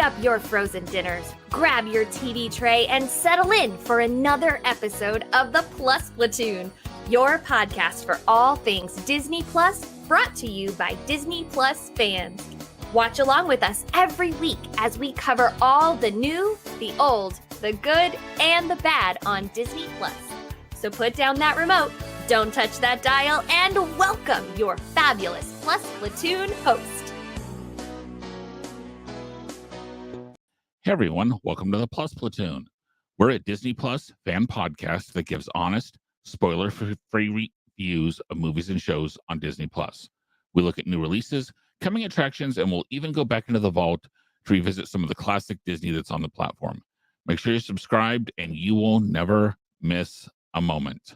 up your frozen dinners, grab your TV tray, and settle in for another episode of the Plus Platoon, your podcast for all things Disney Plus, brought to you by Disney Plus fans. Watch along with us every week as we cover all the new, the old, the good, and the bad on Disney Plus. So put down that remote, don't touch that dial, and welcome your fabulous Plus Platoon host. Hey everyone, welcome to the Plus Platoon. We're a Disney Plus fan podcast that gives honest, spoiler-free reviews of movies and shows on Disney Plus. We look at new releases, coming attractions, and we'll even go back into the vault to revisit some of the classic Disney that's on the platform. Make sure you're subscribed and you will never miss a moment.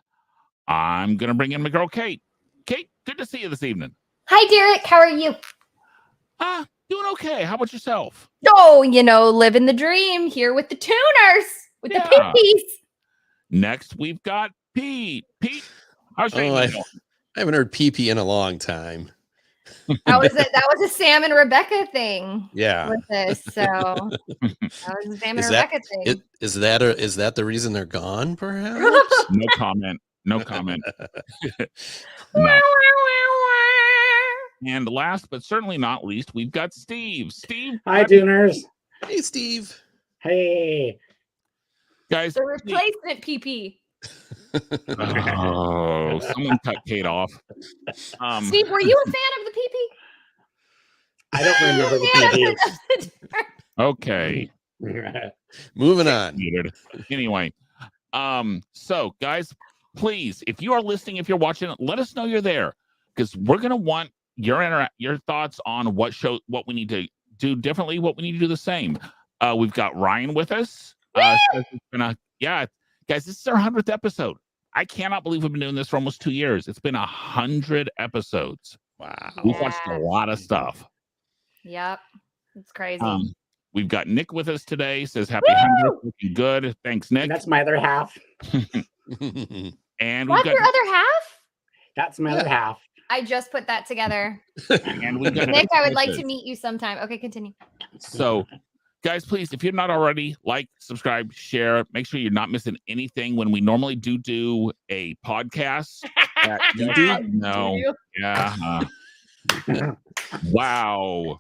I'm going to bring in my girl, Kate. Kate, good to see you this evening. Hi, Derek. How are you? Doing okay. How about yourself? Oh, living the dream here with the tuners, with the pippies. Next, we've got Pete. Pete, how's your I haven't heard pee-pee in a long time. That was a Sam and Rebecca thing. Yeah. With this, so that was a Sam and Rebecca thing. Is that the reason they're gone? Perhaps. No comment. No comment. No. And last but certainly not least, we've got Steve. Steve. Hi, tuners. Hey, Steve. Hey. Guys. The replacement PP. Oh, someone cut Kate off. Steve, were you a fan of the PP? I don't remember the PP. Okay. Moving on. Anyway, so guys, please, if you are listening, if you're watching, let us know you're there, because we're gonna want your thoughts on what we need to do differently, what we need to do the same. We've got Ryan with us. Guys, this is our 100th episode. I cannot believe we've been doing this for almost 2 years. It's been 100 episodes. Wow. We've watched a lot of stuff. Yep. It's crazy. We've got Nick with us today. Says happy 100th. Looking good. Thanks, Nick. And that's my other half. And your other half? That's my other half. I just put that together. And we got Nick, I would like to meet you sometime. Okay, continue. So, guys, please, if you're not already, like, subscribe, share. Make sure you're not missing anything when we normally do a podcast. You do? No. Yeah. Wow.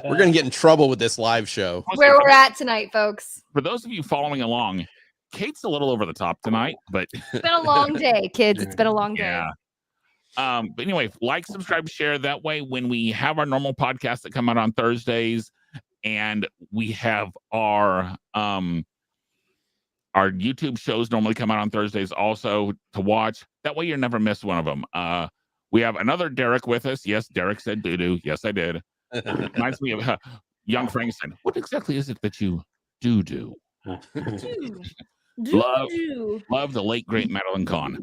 We're gonna get in trouble with this live show. Where we're at tonight, folks. For those of you following along, Kate's a little over the top tonight, but it's been a long day, kids. It's been a long day. Yeah. But anyway, like, subscribe, share. That way, when we have our normal podcasts that come out on Thursdays, and we have our YouTube shows normally come out on Thursdays also to watch. That way, you'll never miss one of them. We have another Derek with us. Yes, Derek said doo-doo. Yes, I did. Reminds me of young Frankenstein. What exactly is it that you do? Love the late great Madeline Kahn.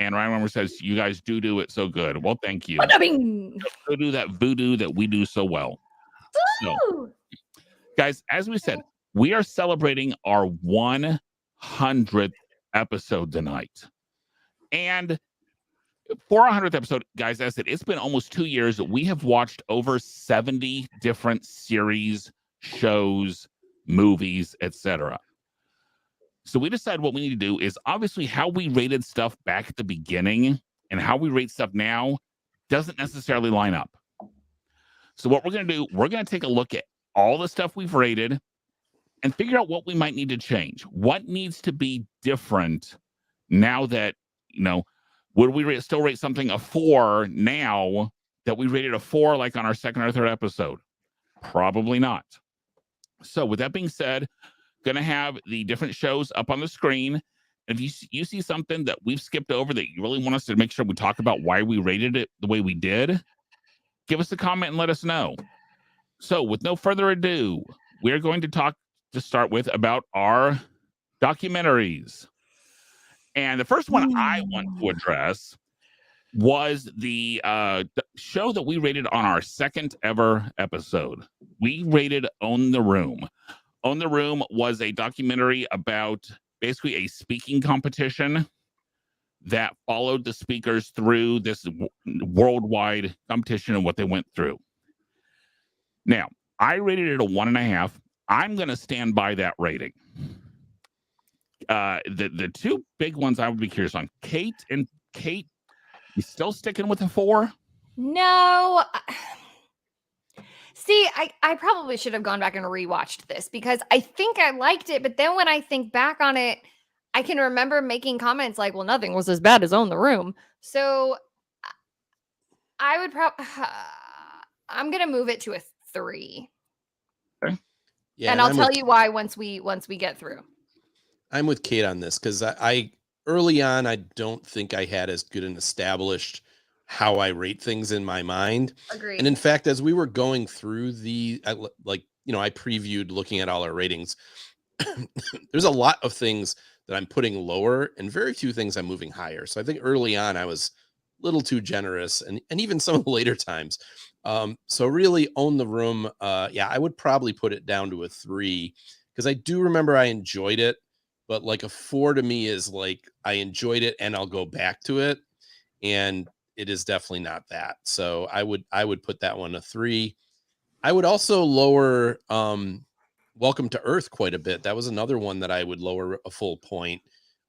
And Ryan Rummer says, you guys do it so good. Well, thank you. Go do that voodoo that we do so well. So, guys, as we said, we are celebrating our 100th episode tonight. And for our 100th episode, guys, as I said, it's been almost 2 years. We have watched over 70 different series, shows, movies, etc. So we decided what we need to do is, obviously, how we rated stuff back at the beginning and how we rate stuff now doesn't necessarily line up. So what we're going to do, we're going to take a look at all the stuff we've rated and figure out what we might need to change. What needs to be different now that, would we still rate something a 4 now that we rated a 4 like on our second or third episode? Probably not. So with that being said, going to have the different shows up on the screen. If you see something that we've skipped over that you really want us to make sure we talk about why we rated it the way we did, give us a comment and let us know. So with no further ado, we're going to talk to start with about our documentaries. And the first one I want to address was the show that we rated on our second ever episode. We rated Own the Room. Own the Room was a documentary about basically a speaking competition that followed the speakers through this worldwide competition and what they went through. Now, I rated it a 1.5. I'm going to stand by that rating. The two big ones I would be curious on. Kate, you still sticking with a 4? No. See, I probably should have gone back and rewatched this because I think I liked it. But then when I think back on it, I can remember making comments like, well, nothing was as bad as Own the Room. So I would probably, I'm going to move it to a 3. Okay. Yeah, and I'll tell you why once we get through. I'm with Kate on this because I early on, I don't think I had as good an established how I rate things in my mind. Agreed. And in fact, as we were going through I previewed looking at all our ratings. There's a lot of things that I'm putting lower and very few things I'm moving higher. So I think early on I was a little too generous and even some of the later times. So really Own the Room. I would probably put it down to a 3 because I do remember I enjoyed it, but like a 4 to me is like I enjoyed it and I'll go back to it. And it is definitely not that. So I would put that one a 3. I would also lower Welcome to Earth quite a bit. That was another one that I would lower a full point.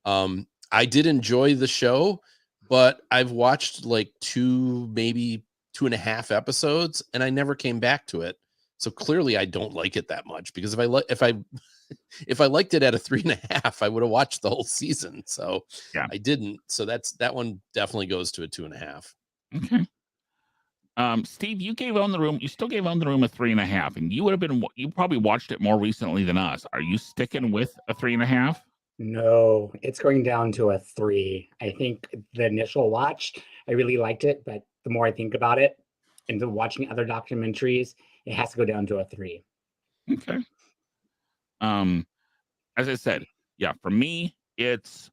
I did enjoy the show, but I've watched like 2, maybe 2.5 episodes, and I never came back to it. So clearly, I don't like it that much because if I liked it at a 3.5, I would have watched the whole season. So yeah. I didn't. So that one definitely goes to a 2.5. Okay. Steve, you still gave Own the Room a 3.5, and you probably watched it more recently than us. Are you sticking with a 3.5? No, it's going down to a 3. I think the initial watch, I really liked it, but the more I think about it and watching other documentaries, it has to go down to a 3. Okay. As I said, yeah, for me, it's,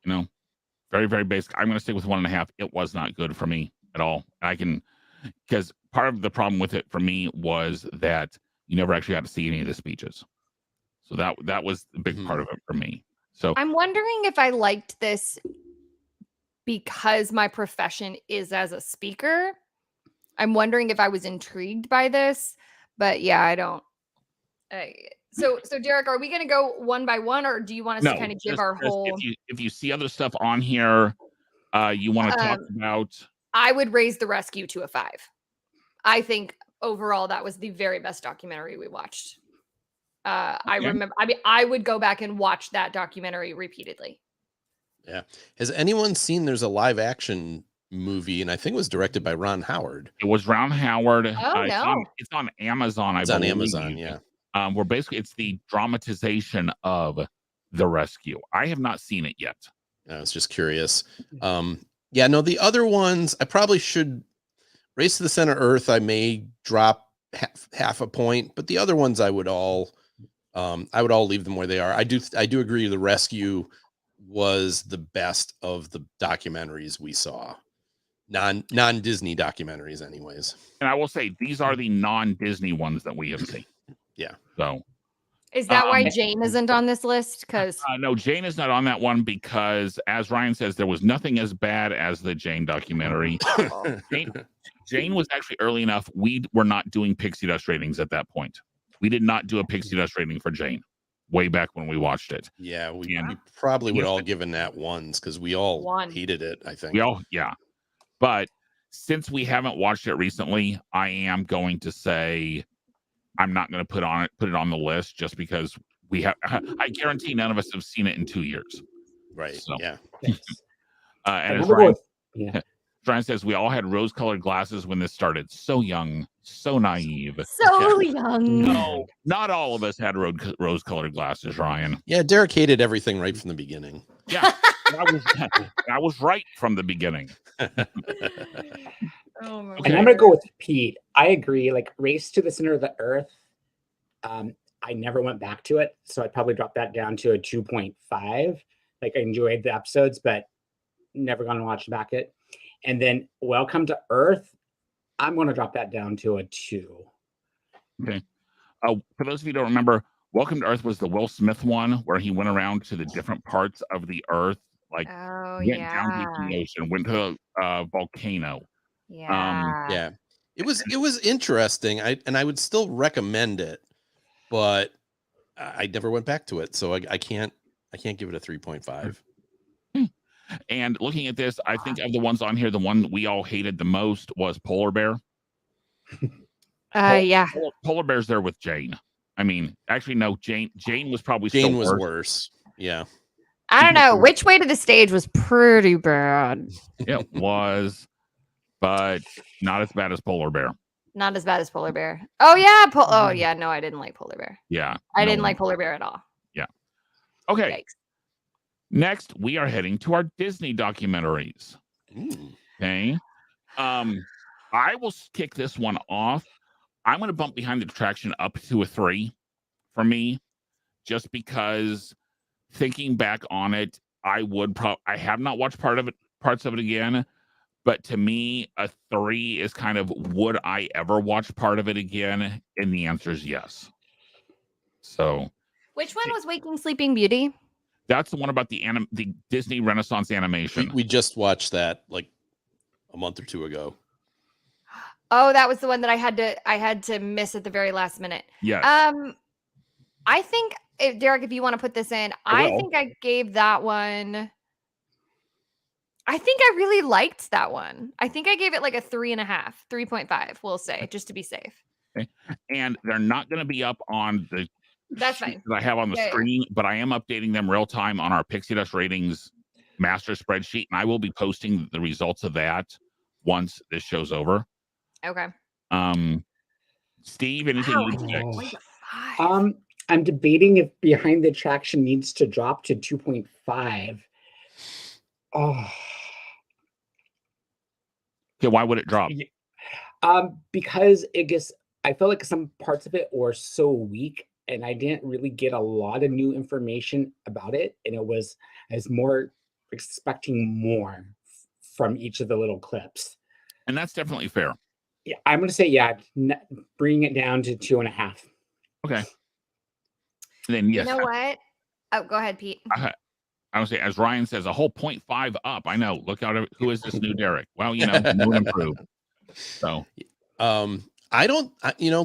very, very basic. I'm going to stick with 1.5. It was not good for me at all. Because part of the problem with it for me was that you never actually got to see any of the speeches. So that was a big part of it for me. So I'm wondering if I liked this because my profession is as a speaker. I'm wondering if I was intrigued by this, but yeah, I don't. So Derek, are we going to go one by one, or do you want us to kind of give our whole? If you see other stuff on here, you want to talk about. I would raise The Rescue to a 5. I think overall that was the very best documentary we watched. I remember. I mean, I would go back and watch that documentary repeatedly. Yeah. Has anyone seen? There's a live action movie, and I think it was directed by Ron Howard. It was Ron Howard. Oh no, it's on Amazon. It's on Amazon. Yeah. Where basically it's the dramatization of The Rescue. I have not seen it yet. I was just curious. The other ones I probably should. Race to the Center Earth, I may drop half a point, but the other ones I would all leave them where they are. I do agree The Rescue was the best of the documentaries we saw. Non-Disney documentaries anyways. And I will say these are the non-Disney ones that we have seen. Yeah. So is that why Jane isn't on this list? Because no, Jane is not on that one because, as Ryan says, there was nothing as bad as the Jane documentary. Jane was actually early enough. We were not doing Pixie Dust ratings at that point. We did not do a Pixie Dust rating for Jane way back when we watched it. Yeah, we probably would all given that ones because we all hated it, I think. But since we haven't watched it recently, I am going to say I'm not going to put it on the list just because I guarantee none of us have seen it in 2 years. Right. So, yeah. And as Ryan says, we all had rose-colored glasses when this started. So young, so naive. So young. No, not all of us had rose-colored glasses, Ryan. Yeah, Derek hated everything right from the beginning. Yeah, I was right from the beginning. Oh my And I'm going to go with Pete. I agree. Like Race to the Center of the Earth, I never went back to it. So I'd probably drop that down to a 2.5. Like I enjoyed the episodes, but never going to watch back it. And then Welcome to Earth, I'm going to drop that down to a 2. Okay. For those of you who don't remember, Welcome to Earth was the Will Smith one where he went around to the different parts of the Earth, like went down deep in the ocean, went to a volcano. Yeah. Yeah. It was interesting. I would still recommend it, but I never went back to it, so I can't give it a 3.5. And looking at this, I think of the ones on here, the one we all hated the most was Polar Bear. Yeah. Polar Bear's there with Jane. I mean, actually, no, Jane was probably Jane still was worse. Yeah. I don't know. Which Way to the Stage was pretty bad. It was, but not as bad as Polar Bear. Not as bad as Polar Bear. Oh yeah. Oh yeah. No, I didn't like Polar Bear. Yeah. I didn't like Polar Bear at all. Yeah. Okay. Yikes. Next, we are heading to our Disney documentaries. Okay. I will kick this one off. I'm going to bump Behind the Attraction up to a 3 for me, just because thinking back on it, I have not watched parts of it again, but to me, a 3 is kind of, would I ever watch part of it again? And the answer is yes. So, which one was Waking Sleeping Beauty? That's the one about the Disney Renaissance animation. We just watched that like a month or two ago. Oh, that was the one that I had to miss at the very last minute. Yes. I think Derek, if you want to put this in, I think I gave that one. I think I really liked that one. I think I gave it like a 3.5, 3.5. We'll say, just to be safe. Okay. And they're not going to be up on the. That's fine. That I have on the screen, but I am updating them real time on our Pixie Dust Ratings master spreadsheet, and I will be posting the results of that once this show's over. Okay. Steve, anything you pick? I'm debating if Behind the Attraction needs to drop to 2.5. Oh. Okay, why would it drop? Because I felt like some parts of it were so weak, and I didn't really get a lot of new information about it. And I was more expecting more from each of the little clips. And that's definitely fair. Yeah, I'm going to say, bring it down to 2.5. Okay. And then, yes. You know what? Oh, go ahead, Pete. I would say, as Ryan says, a whole 0.5 up. I know. Look out. Who is this new Derek? Well, new and improved. So, I don't,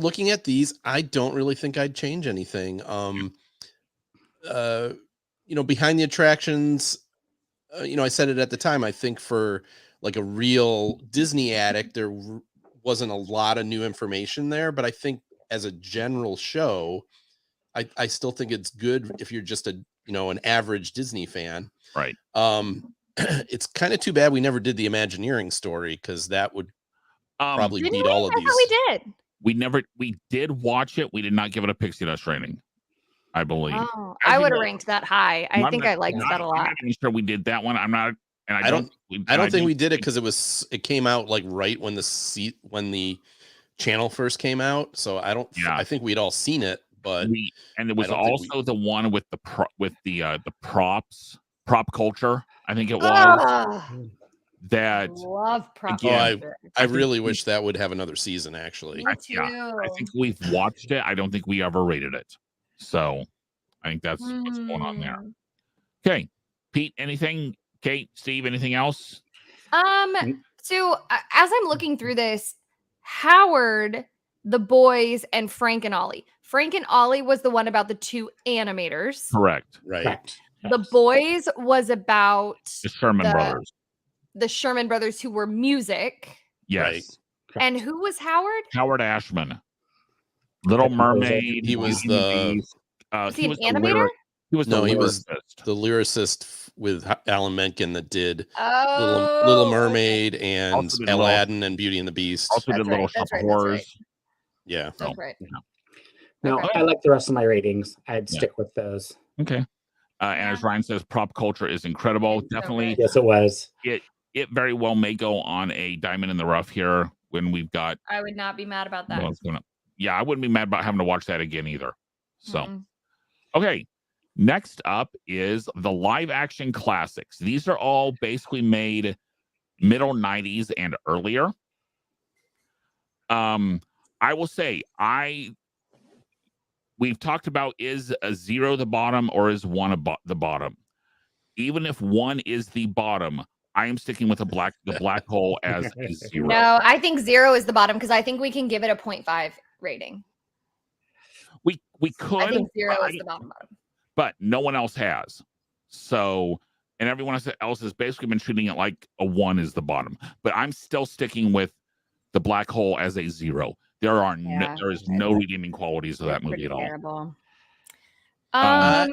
looking at these, I don't really think I'd change anything. Behind the Attractions, I said it at the time, I think for like a real Disney addict, there wasn't a lot of new information there, but I think as a general show, I still think it's good if you're just an average Disney fan. Right. It's kind of too bad we never did the Imagineering story, because that would probably beat all of these. We did. We did watch it. We did not give it a Pixie Dust rating, I believe. Oh, I would have ranked that high. I think I liked that a lot. I'm not even sure we did that one. I'm not, and I don't think we did it because it came out like right when the channel first came out. So I think we'd all seen it, but and it was also the one with the prop culture. I think it was that. Love prop culture. I really wish that would have another season. Actually, I think we've watched it. I don't think we ever rated it. So I think that's what's going on there. Okay, Pete, anything? Kate, Steve, anything else? So as I'm looking through this, Howard, the boys, and Frank and Ollie. Frank and Ollie was the one about the two animators. Correct. Right. Correct. The boys was about the Sherman brothers. The Sherman brothers, who were music. Yes. Right. And who was Howard? Howard Ashman. Little Mermaid. He was he an animator? He was the lyricist with Alan Menken that did Little Mermaid and Aladdin and Beauty and the Beast. Also did Little Shop of Horrors. Yeah. That's right. No, I like the rest of my ratings. I'd stick with those. Okay. And as Ryan says, prop culture is incredible. Definitely. Yes, it was. It very well may go on a diamond in the rough here when we've got. I would not be mad about that. Yeah, I wouldn't be mad about having to watch that again either. So, okay. Next up is the live action classics. These are all basically made middle 90s and earlier. I will say, we've talked about, is a 0 the bottom or is 1 the bottom? Even if 1 is the bottom, I am sticking with the black hole as a 0. No, I think 0 is the bottom because I think we can give it a 0.5 rating. We could. I think 0 is the bottom. But no one else has. So, and everyone else has basically been treating it like a 1 is the bottom. But I'm still sticking with the black hole as a 0. There is no redeeming qualities of that movie at all. Terrible. I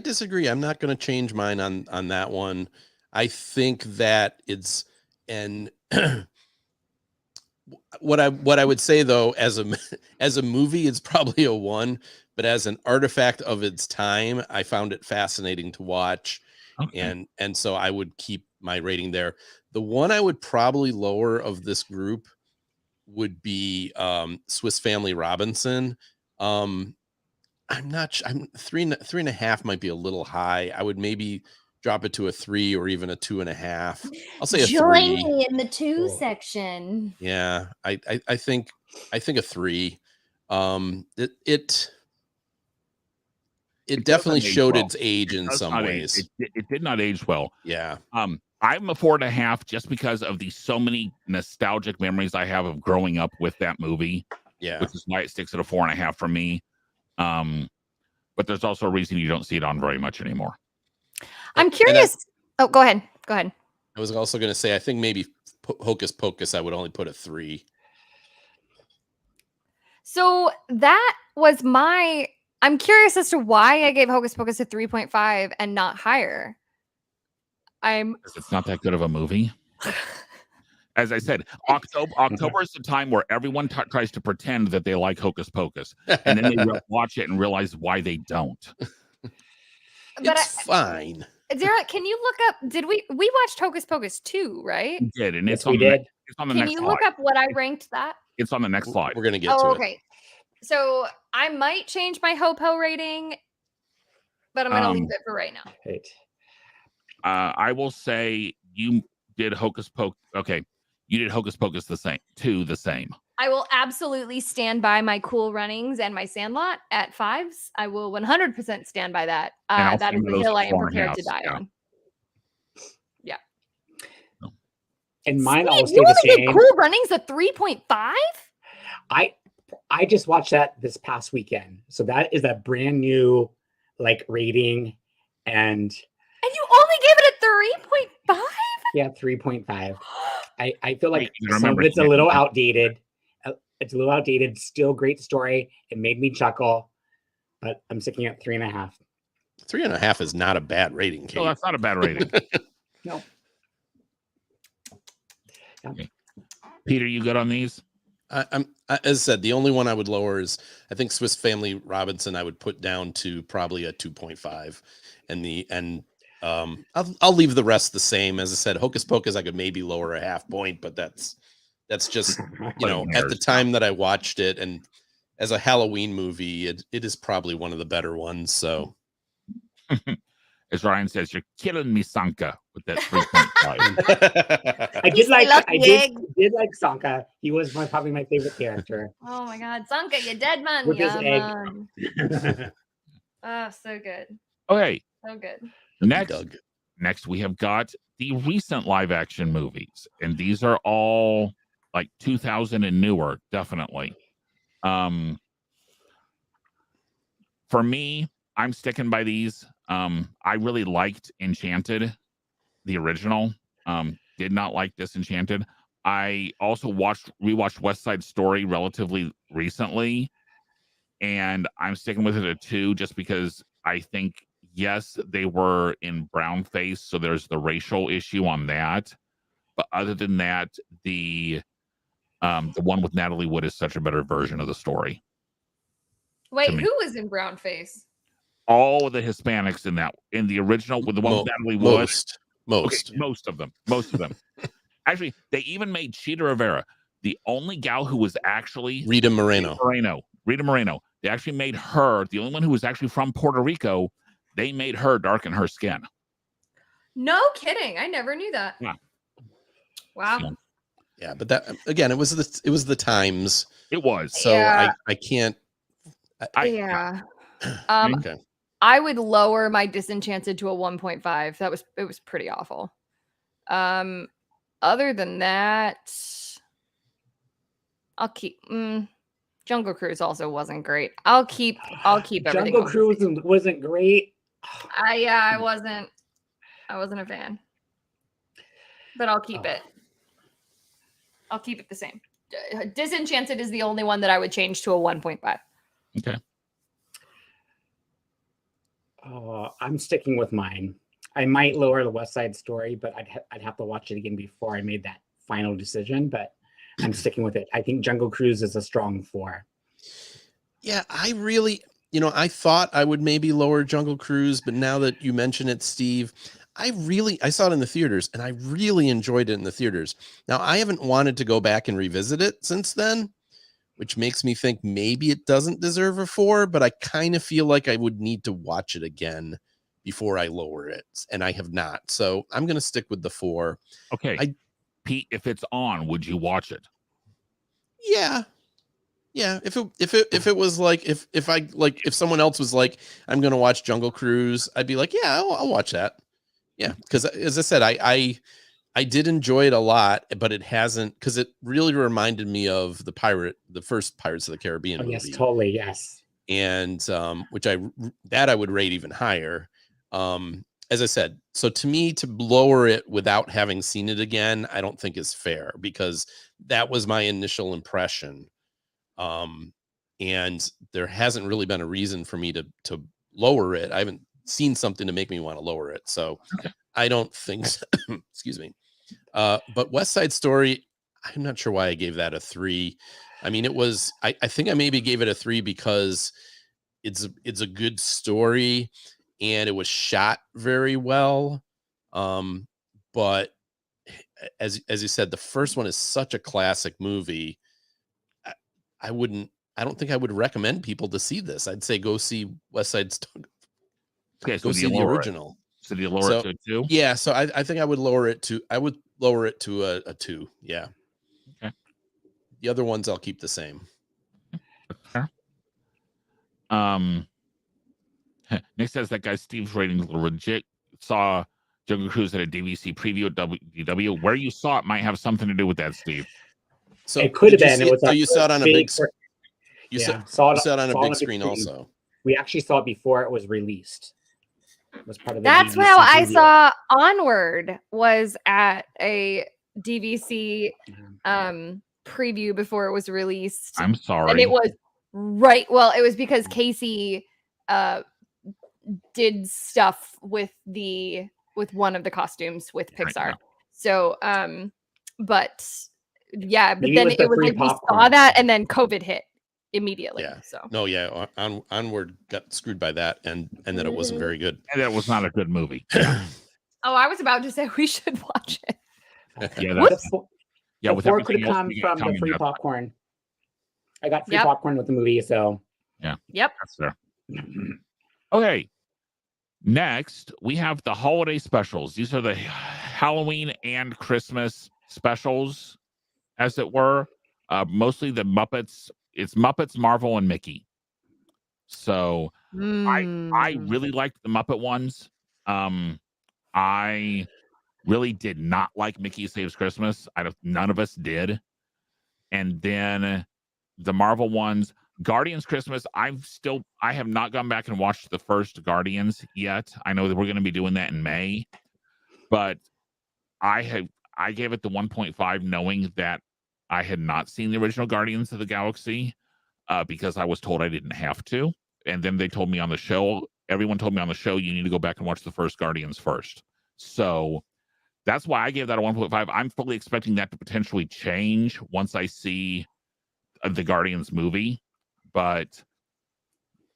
disagree. I'm not going to change mine on that one. I think that it's what I would say though, as a movie, it's probably a 1, but as an artifact of its time, I found it fascinating to watch. Okay. And so I would keep my rating there. The one I would probably lower of this group would be Swiss Family Robinson. I'm not sure. 3.5 might be a little high. I would maybe drop it to a 3 or even a 2.5. I'll say a 3. Join me in the 2 section. Yeah, I think a 3. It definitely showed its age in some ways. It did not age well. Yeah. I'm a 4.5 just because of so many nostalgic memories I have of growing up with that movie. Yeah. Which is why it sticks at a 4.5 for me. But there's also a reason you don't see it on very much anymore. I'm curious. Go ahead. I was also going to say, I think maybe Hocus Pocus, I would only put a 3. So that was I'm curious as to why I gave Hocus Pocus a 3.5 and not higher. It's not that good of a movie. As I said, October is the time where everyone tries to pretend that they like Hocus Pocus, and then they watch it and realize why they don't. It's fine. Derek, can you look up? We watched Hocus Pocus 2, right? We did, and it's on the next slide. Can you look up what I ranked that? It's on the next slide. We're gonna get to it. Okay. So I might change my Hopo rating, but I'm gonna leave it for right now. Right. I will say you did Hocus Pocus. Okay, you did Hocus Pocus the same. I will absolutely stand by my Cool Runnings and my Sandlot at 5s. I will 100% stand by that. That is the hill I am prepared to die on. Yeah. And mine all stay the same. Cool Runnings a 3.5? I just watched that this past weekend. So that is a brand new rating, and you only gave it a 3.5? Yeah, 3.5. I feel like some of it's a little outdated. It's a little outdated. Still great story. It made me chuckle, but I'm sticking at 3.5. 3.5 is not a bad rating, Kate. No, that's not a bad rating. No. Yeah. Okay. Peter, you good on these? As I said, the only one I would lower is, I think, Swiss Family Robinson. I would put down to probably a 2.5, and I'll leave the rest the same. As I said, Hocus Pocus I could maybe lower a 0.5 point, but that's just at the time that I watched it, and as a Halloween movie, it is probably one of the better ones. So, as Ryan says, you're killing me, Sanka, with that 3.5. I did like Sanka. He was probably my favorite character. Oh my God, Sanka, you dead man. With his egg. Oh, so good. Okay. So good. Next we have got the recent live action movies, and these are all 2000 and newer, definitely. For me, I'm sticking by these. I really liked Enchanted, the original. Did not like Disenchanted. I also rewatched West Side Story relatively recently, and I'm sticking with it at 2 just because I think, yes, they were in brown face, so there's the racial issue on that. But other than that, the one with Natalie Wood is such a better version of the story. Wait, who was in brown face? All of the Hispanics in the original, with the one with Natalie Wood. Most of them. Actually, they even made Cheetah Rivera, the only gal who was actually Rita Moreno. They actually made her, the only one who was actually from Puerto Rico. They made her darken her skin. No kidding. I never knew that. Yeah. Wow. Yeah, but that again, it was the times. It was. So yeah. I can't. Okay. Okay. I would lower my Disenchanted to a 1.5. It was pretty awful. Other than that, I'll keep Jungle Cruise also wasn't great. I'll keep everything. Jungle Cruise wasn't great. I wasn't a fan. But I'll keep it. I'll keep it the same. Disenchanted is the only one that I would change to a 1.5. Okay. I'm sticking with mine. I might lower the West Side Story, but I'd have to watch it again before I made that final decision. But I'm sticking with it. I think Jungle Cruise is a strong 4. Yeah, I really, I thought I would maybe lower Jungle Cruise, but now that you mention it, Steve, I saw it in the theaters and I really enjoyed it in the theaters. Now, I haven't wanted to go back and revisit it since then, which makes me think maybe it doesn't deserve a 4, but I kind of feel like I would need to watch it again before I lower it, and I have not. So I'm going to stick with the 4. Okay. Pete, if it's on, would you watch it? Yeah. Yeah, if it was like if someone else was like, I'm going to watch Jungle Cruise, I'd be like, yeah, I'll watch that. Yeah, because as I said, I did enjoy it a lot, but it hasn't, because it really reminded me of the first Pirates of the Caribbean movie. Yes, totally, yes. And which I would rate even higher. As I said, so to me, to lower it without having seen it again, I don't think is fair, because that was my initial impression. And there hasn't really been a reason for me to lower it. I haven't seen something to make me want to lower it. So I don't think so. Excuse me. But West Side Story, I'm not sure why I gave that a 3. I mean, it was, I think I maybe gave it a 3 because it's a good story and it was shot very well. But as you said, the first one is such a classic movie. I don't think I would recommend people to see this. I'd say go see West Side Story. Okay, go see the original. So do you lower it to a 2? Yeah, so I think I would lower it to a 2. Yeah. Okay. The other ones I'll keep the same. Fair. Nick says that guy Steve's ratings were legit. Saw Jungle Cruise at a DVC preview at WDW. Where you saw it might have something to do with that, Steve. So it could have been. So you saw it on a big screen. You saw it on a big screen also. We actually saw it before it was released. It was part of the That's DVC how I preview. saw Onward, was at a DVC preview before it was released. I'm sorry. And it was right. Well, it was because Casey did stuff with one of the costumes with Pixar. Right. So but yeah, but Maybe then it was it was like we saw that and then COVID hit immediately. Yeah. So No, yeah. Onward got screwed by that and that it wasn't very good. And that was not a good movie. Oh, I was about to say we should watch it. Yeah, the 4 could have come from the free popcorn. I got free popcorn with the movie, so yeah. Yep. That's fair. Okay. Next, we have the holiday specials. These are the Halloween and Christmas specials, as it were. Mostly the Muppets. It's Muppets, Marvel, and Mickey. So I really liked the Muppet ones. I really did not like Mickey Saves Christmas. None of us did. And then the Marvel ones, Guardians Christmas, I have not gone back and watched the first Guardians yet. I know that we're going to be doing that in May, but I gave it the 1.5 knowing that I had not seen the original Guardians of the Galaxy because I was told I didn't have to. And then they told me on the show, everyone told me on the show, you need to go back and watch the first Guardians first. So that's why I gave that a 1.5. I'm fully expecting that to potentially change once I see the Guardians movie. But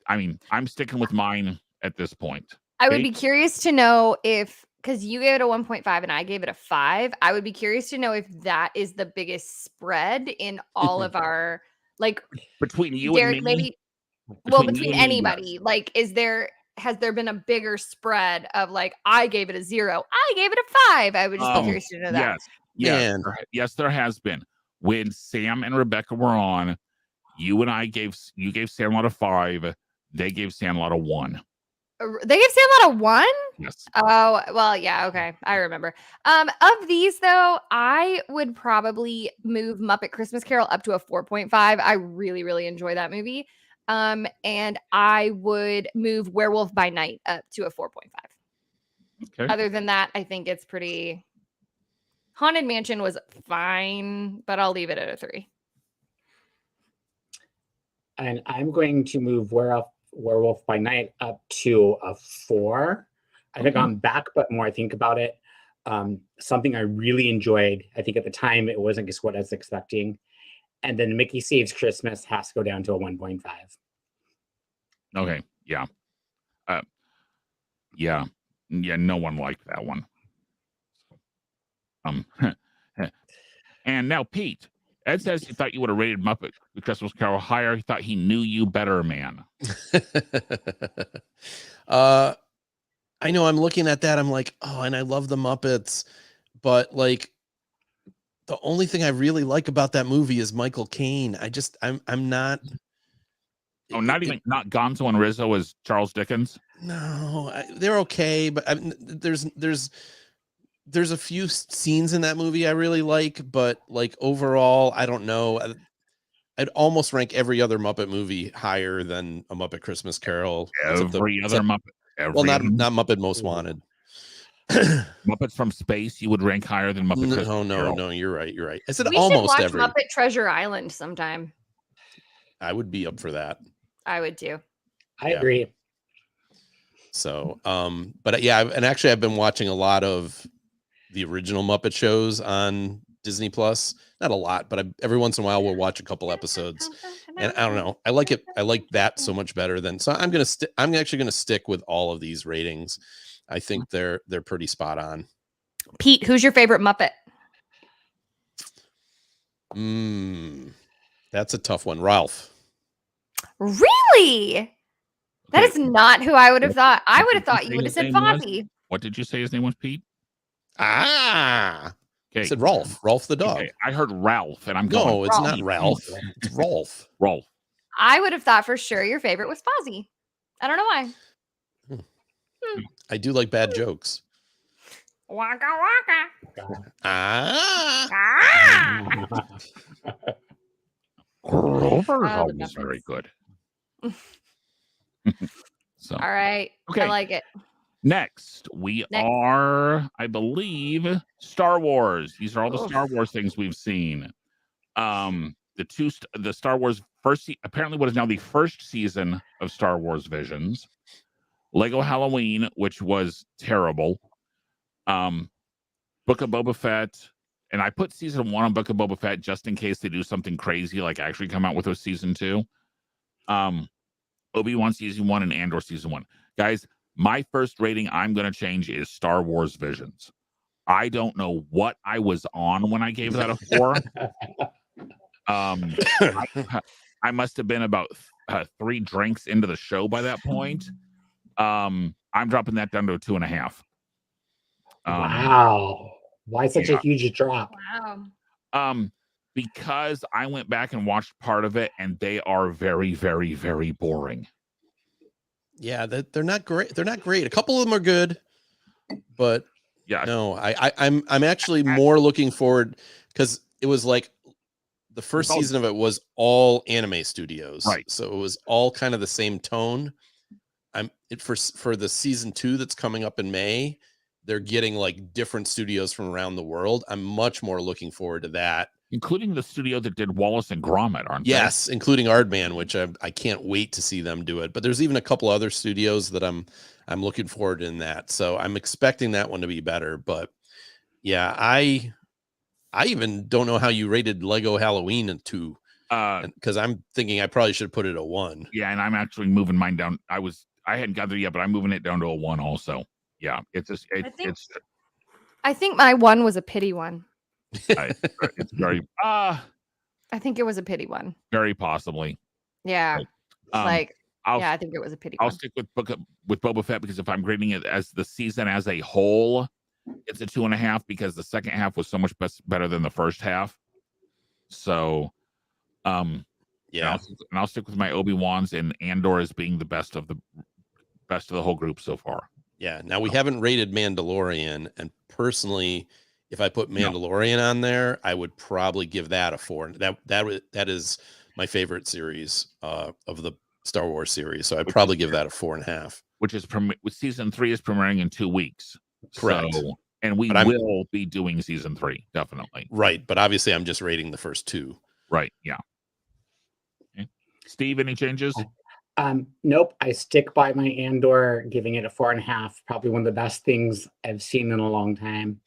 I mean, I'm sticking with mine at this point. I would be curious to know if, because you gave it a 1.5 and I gave it a 5, I would be curious to know if that is the biggest spread in all of our, like, between you Derek, and me. maybe, between anybody. Like, has there been a bigger spread of like, I gave it a 0, I gave it a 5? I would just be curious to know that. Yes, there has been. When Sam and Rebecca were on, you and I you gave Sandlot a 5, they gave Sandlot a 1. They gave Sandlot a 1? Yes. Oh, well, yeah, okay. I remember. Of these though, I would probably move Muppet Christmas Carol up to a 4.5. I really, really enjoy that movie. And I would move Werewolf by Night up to a 4.5. Okay. Other than that, I think it's pretty. Haunted Mansion was fine, but I'll leave it at a 3. And I'm going to move Werewolf by Night up to a 4. I think I'm back, but more I think about it. Something I really enjoyed. I think at the time it wasn't just what I was expecting. And then Mickey Saves Christmas has to go down to a 1.5. Okay. Yeah. Yeah. No one liked that one. And now Pete. Ed says he thought you would have rated Muppet Christmas Carol higher. He thought he knew you better, man. I know I'm looking at that. I'm like, oh, and I love the Muppets, but like the only thing I really like about that movie is Michael Caine. I'm not. Oh, not Gonzo and Rizzo as Charles Dickens. No, they're okay, but there's a few scenes in that movie I really like, but like overall, I don't know. I'd almost rank every other Muppet movie higher than A Muppet Christmas Carol. Every other Muppet. Not Muppet Most Wanted. Muppets from Space, you would rank higher than Muppet Christmas Carol. No, you're right. I said we almost should watch Muppet Treasure Island sometime. I would be up for that. I would too. I agree. So, but yeah, actually I've been watching a lot of the original Muppet shows on Disney Plus. Not a lot, but every once in a while we'll watch a couple episodes. And I don't know, I like it. I like that so much better than. So I'm actually gonna stick with all of these ratings. I think they're pretty spot on. Pete, who's your favorite Muppet? That's a tough one. Ralph. Really? That is not who I would have thought. I would have thought you would have said Fozzie. What did you say his name was, Pete? Okay. I said Rolf. Rolf the dog. Okay. I heard Ralph, and I'm going. No, it's not Ralph. It's Rolf. Rolf. I would have thought for sure your favorite was Fozzie. I don't know why. I do like bad jokes. Waka waka. Grover's always very good. So, all right. Okay. I like it. Next, we are, I believe, Star Wars. These are all the Star Wars things we've seen. The Star Wars apparently what is now the first season of Star Wars Visions. Lego Halloween, which was terrible. Book of Boba Fett. And I put season 1 on Book of Boba Fett just in case they do something crazy, like actually come out with a season 2. Obi-Wan season 1 and Andor season 1. Guys, my first rating I'm going to change is Star Wars Visions. I don't know what I was on when I gave that a 4. I must have been about 3 drinks into the show by that point. I'm dropping that down to a 2.5. Wow. Why such a huge drop? Wow. Because I went back and watched part of it, and they are very, very, very boring. Yeah, they're not great. They're not great. A couple of them are good, but yeah, no. I'm actually more looking forward because it was like the first season of it was all anime studios, right? So it was all kind of the same tone. For the season 2 that's coming up in May. They're getting like different studios from around the world. I'm much more looking forward to that. Including the studio that did Wallace and Gromit, aren't they? Yes, including Aardman, which I can't wait to see them do it. But there's even a couple other studios that I'm looking forward in that. So I'm expecting that one to be better. But yeah, I even don't know how you rated Lego Halloween a 2. Because I'm thinking I probably should put it a 1. Yeah, and I'm actually moving mine down. I hadn't got there yet, but I'm moving it down to a 1 also. Yeah, I think my 1 was a pity one. It's very. I think it was a pity one. Very possibly. Yeah, I think it was a pity. I'll stick with Boba Fett because if I'm grading it as the season as a whole, it's a 2.5 because the second half was so much better than the first half. So, yeah, and I'll stick with my Obi-Wans and Andor as being the best of the best of the whole group so far. Yeah. Now we haven't rated Mandalorian, and personally, if I put Mandalorian on there, I would probably give that a 4. That is my favorite series of the Star Wars series, so I'd probably give that a 4.5. Which is season 3 is premiering in 2 weeks. Correct. So, and we will be doing season 3, definitely. Right, but obviously I'm just rating the first 2. Right. Yeah. Okay. Steve, any changes? Nope. I stick by my Andor, giving it a 4.5. Probably one of the best things I've seen in a long time.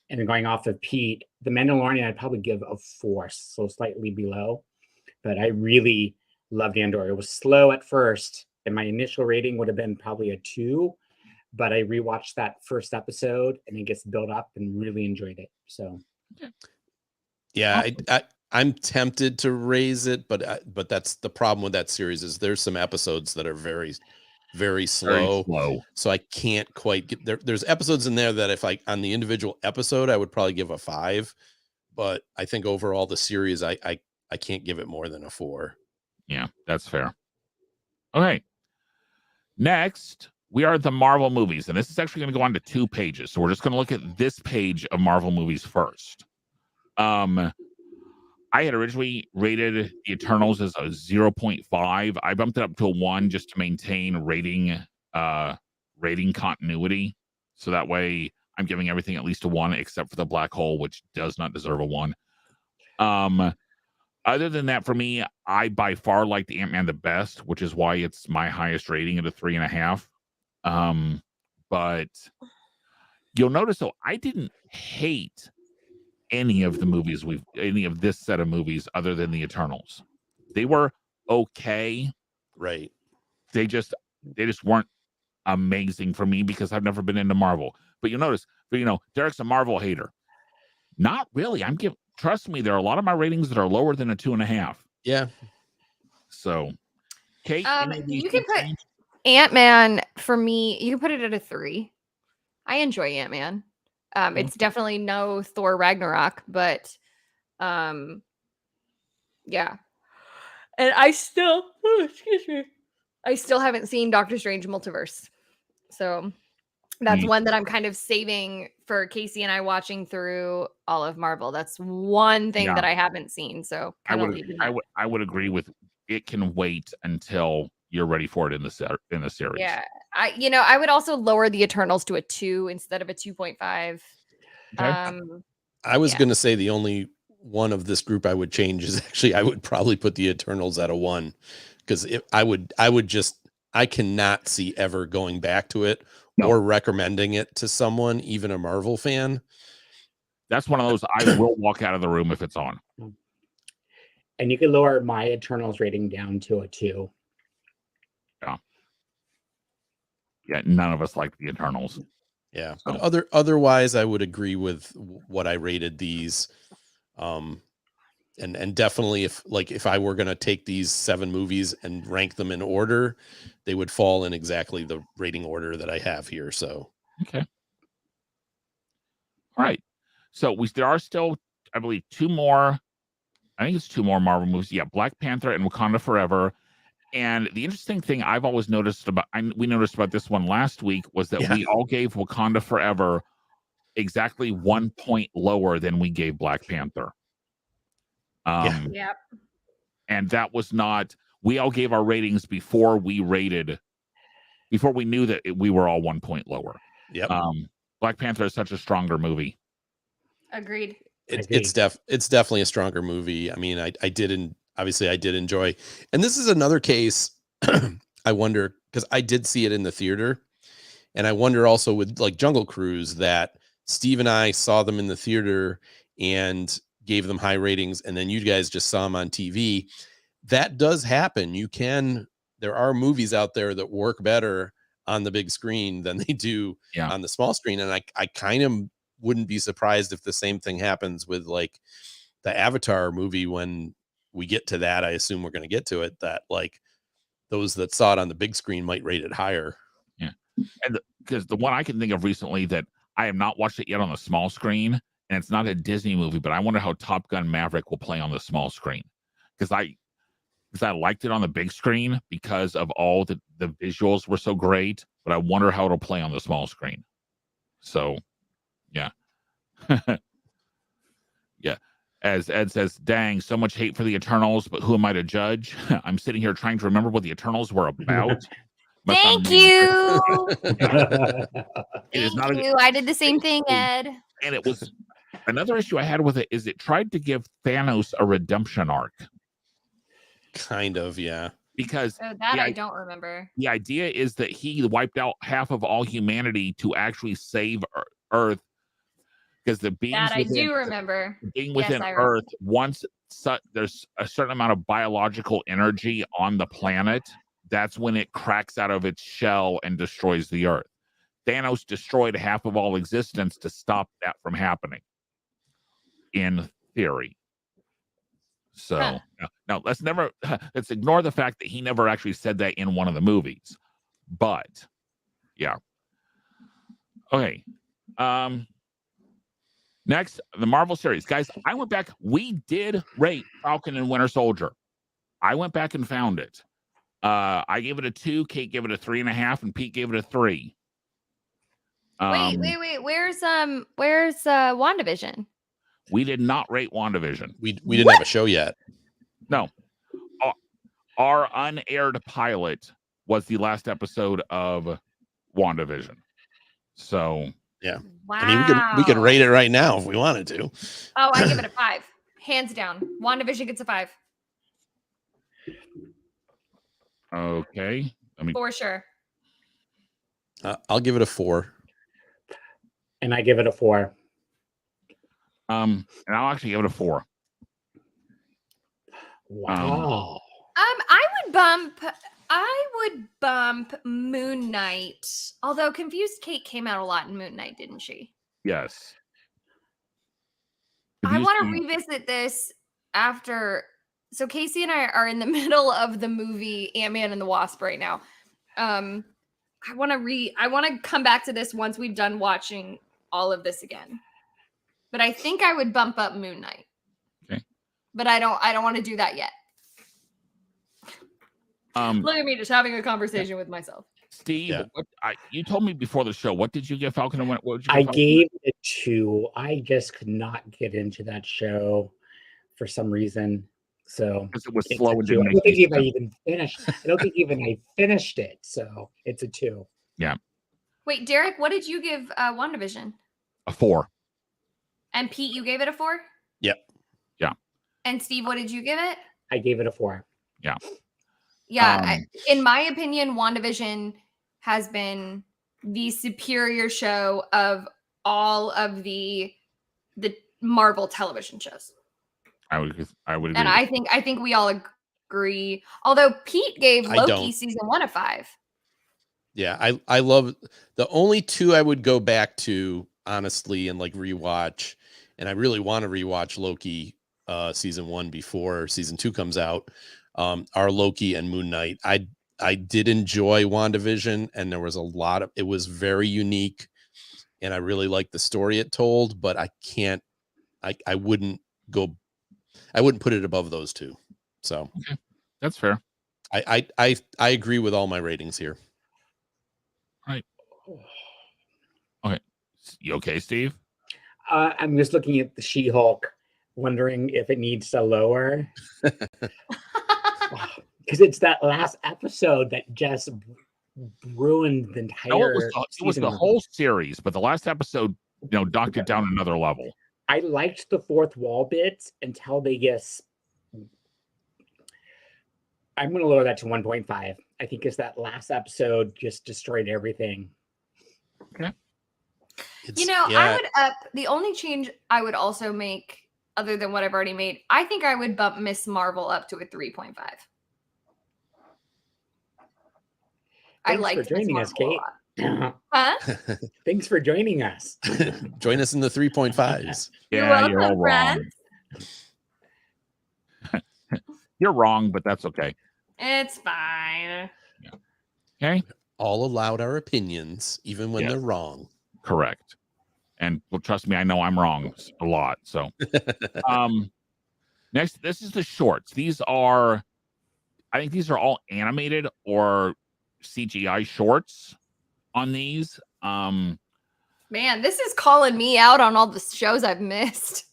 And then going off of Pete, The Mandalorian, I'd probably give a 4, so slightly below. But I really loved Andor. It was slow at first, and my initial rating would have been probably a 2. But I rewatched that first episode, and it gets built up, and really enjoyed it. So, yeah, I'm tempted to raise it, but that's the problem with that series is there's some episodes that are very, very slow. So I can't quite get there. There's episodes in there that if I on the individual episode, I would probably give a 5, but I think overall the series, I can't give it more than a 4. Yeah, that's fair. Okay. Next, we are at the Marvel movies, and this is actually going to go on to 2 pages. So we're just going to look at this page of Marvel movies first. I had originally rated the Eternals as a 0.5. I bumped it up to a 1 just to maintain rating continuity. So that way I'm giving everything at least a 1, except for the black hole, which does not deserve a 1. Other than that, for me, I by far like the Ant-Man the best, which is why it's my highest rating at a 3.5. But you'll notice, though, I didn't hate any of this set of movies other than the Eternals. They were okay. Right. They just weren't amazing for me because I've never been into Marvel. But you'll notice, Derek's a Marvel hater. Not really. Trust me, there are a lot of my ratings that are lower than a 2.5. Yeah. So, Kate, you can put Ant-Man for me. You can put it at a 3. I enjoy Ant-Man. It's definitely no Thor Ragnarok, but yeah. And I still haven't seen Doctor Strange Multiverse. So that's one that I'm kind of saving for Casey and I watching through all of Marvel. That's one thing that I haven't seen. So I would agree with it. Can wait until you're ready for it in the series. Yeah. I would also lower the Eternals to a 2 instead of a 2.5. Okay. I was going to say the only one of this group I would change is actually I would probably put the Eternals at a 1, because I cannot see ever going back to it or recommending it to someone, even a Marvel fan. That's one of those I will walk out of the room if it's on. And you can lower my Eternals rating down to a 2. Yeah, none of us like the Eternals. Yeah, but otherwise, I would agree with what I rated these. And definitely if I were going to take these 7 movies and rank them in order, they would fall in exactly the rating order that I have here. So, okay. All right. So there are still, I believe, 2 more. I think it's 2 more Marvel movies. Yeah. Black Panther and Wakanda Forever. And the interesting thing I've always noticed we noticed about this one last week was that we all gave Wakanda Forever exactly 1 point lower than we gave Black Panther. Yep. And that was not, we all gave our ratings before we knew that we were all 1 point lower. Yep. Black Panther is such a stronger movie. Agreed. It's definitely a stronger movie. I mean, I did enjoy, and this is another case. I wonder, because I did see it in the theater, and I wonder also with like Jungle Cruise that Steve and I saw them in the theater and gave them high ratings, and then you guys just saw them on TV. That does happen. There are movies out there that work better on the big screen than they do on the small screen. And I kind of wouldn't be surprised if the same thing happens with like the Avatar movie. When we get to that, I assume we're going to get to it, that like those that saw it on the big screen might rate it higher. Yeah. And because the one I can think of recently that I have not watched it yet on the small screen, and it's not a Disney movie, but I wonder how Top Gun Maverick will play on the small screen. Because I liked it on the big screen because of all the visuals were so great, but I wonder how it'll play on the small screen. So, yeah. Yeah. As Ed says, dang, so much hate for the Eternals, but who am I to judge? I'm sitting here trying to remember what the Eternals were about. Thank you. It is Thank not you. I did the same thing, Ed. and it was another issue I had with it is it tried to give Thanos a redemption arc. Kind of, yeah. Because I don't remember. The idea is that he wiped out half of all humanity to actually save Earth. Because the beings that I do remember. Being within Earth, once there's a certain amount of biological energy on the planet, that's when it cracks out of its shell and destroys the Earth. Thanos destroyed half of all existence to stop that from happening, in theory. So now let's ignore the fact that he never actually said that in one of the movies. But yeah. Okay. Next, the Marvel series. Guys, I went back. We did rate Falcon and Winter Soldier. I went back and found it. I gave it a 2. Kate gave it a 3.5, and Pete gave it a 3. Wait. Where's WandaVision? We did not rate WandaVision. We didn't have a show yet. No. Our unaired pilot was the last episode of WandaVision. So yeah. Wow. I mean, we could rate it right now if we wanted to. Oh, I give it a 5. Hands down. WandaVision gets a 5. Okay. For sure. I'll give it a 4. And I give it a 4. And I'll actually give it a 4. Wow. I would bump Moon Knight. Although Confused Kate came out a lot in Moon Knight, didn't she? Yes. I want to revisit this after. So Casey and I are in the middle of the movie Ant-Man and the Wasp right now. I want to come back to this once we've done watching all of this again. But I think I would bump up Moon Knight. Okay. But I don't want to do that yet. Look at me just having a conversation with myself. Steve, you told me before the show. What did you give Falcon and Winter? I gave it a 2. I just could not get into that show for some reason. So because it was slow and I don't think even I even finished. I don't think even I finished it. So it's a 2. Yeah. Wait, Derek, what did you give WandaVision? A 4. And Pete, you gave it a 4? Yep. Yeah. And Steve, what did you give it? I gave it a 4. Yeah. Yeah. In my opinion, WandaVision has been the superior show of all of the Marvel television shows. I would agree. And I think we all agree. Although Pete gave Loki season 1 a 5. Yeah, I love the only 2 I would go back to honestly and like rewatch, and I really want to rewatch Loki season 1 before season 2 comes out. Are Loki and Moon Knight. I did enjoy WandaVision, and there was it was very unique, and I really liked the story it told, but I wouldn't put it above those 2. So okay. That's fair. I agree with all my ratings here. Right. Okay. You okay, Steve? I'm just looking at the She-Hulk, wondering if it needs to lower. Because it's that last episode that just ruined the entire. It was the whole series, but the last episode, knocked it down another level. I liked the fourth wall bits until they just. I'm going to lower that to 1.5. I think it's that last episode just destroyed everything. Okay. I would up the only change I would also make, other than what I've already made. I think I would bump Miss Marvel up to a 3.5. I like joining us, Kate. Huh? Thanks for joining us. Join us in the 3.5s. Yeah, you're all wrong. You're wrong, but that's okay. It's fine. Yeah. Okay. All allowed our opinions, even when they're wrong. Correct. And well, trust me, I know I'm wrong a lot. So, next, this is the shorts. I think these are all animated or CGI shorts on these. Man, this is calling me out on all the shows I've missed.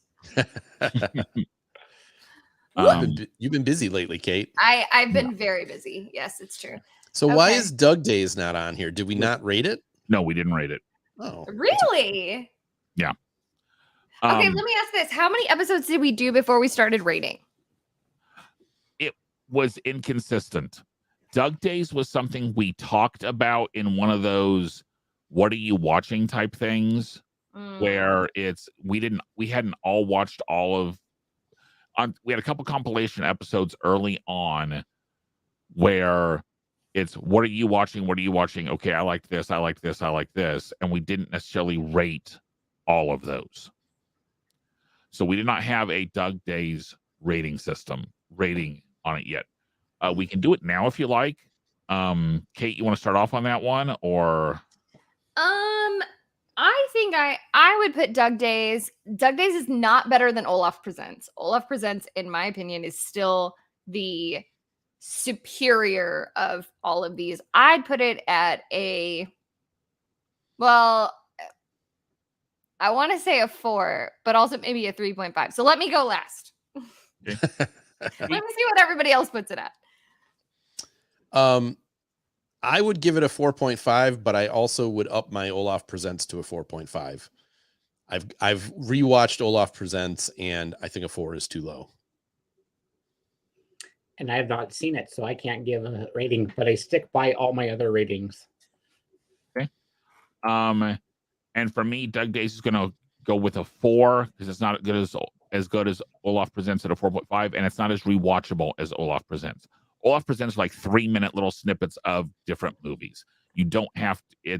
You've been busy lately, Kate. I've been very busy. Yes, it's true. So why is Doug Days not on here? Did we not rate it? No, we didn't rate it. Oh, really? Yeah. Okay, let me ask this. How many episodes did we do before we started rating? It was inconsistent. Doug Days was something we talked about in one of those what are you watching type things where we hadn't all watched all of we had a couple compilation episodes early on where it's what are you watching? What are you watching? Okay, I like this, I like this, I like this. And we didn't necessarily rate all of those. So we did not have a Doug Days rating on it yet. We can do it now if you like. Kate, you want to start off on that one or? I think I would put Doug Days. Doug Days is not better than Olaf Presents. Olaf Presents, in my opinion, is still the superior of all of these. I'd put it at I want to say a 4, but also maybe a 3.5. So let me go last. Okay. Let me see what everybody else puts it at. I would give it a 4.5, but I also would up my Olaf Presents to a 4.5. I've rewatched Olaf Presents, and I think a 4 is too low. And I have not seen it, so I can't give a rating, but I stick by all my other ratings. Okay. And for me, Doug Days is going to go with a 4 because it's not as good as Olaf Presents at a 4.5, and it's not as rewatchable as Olaf Presents. Olaf Presents like 3-minute little snippets of different movies. You don't have to,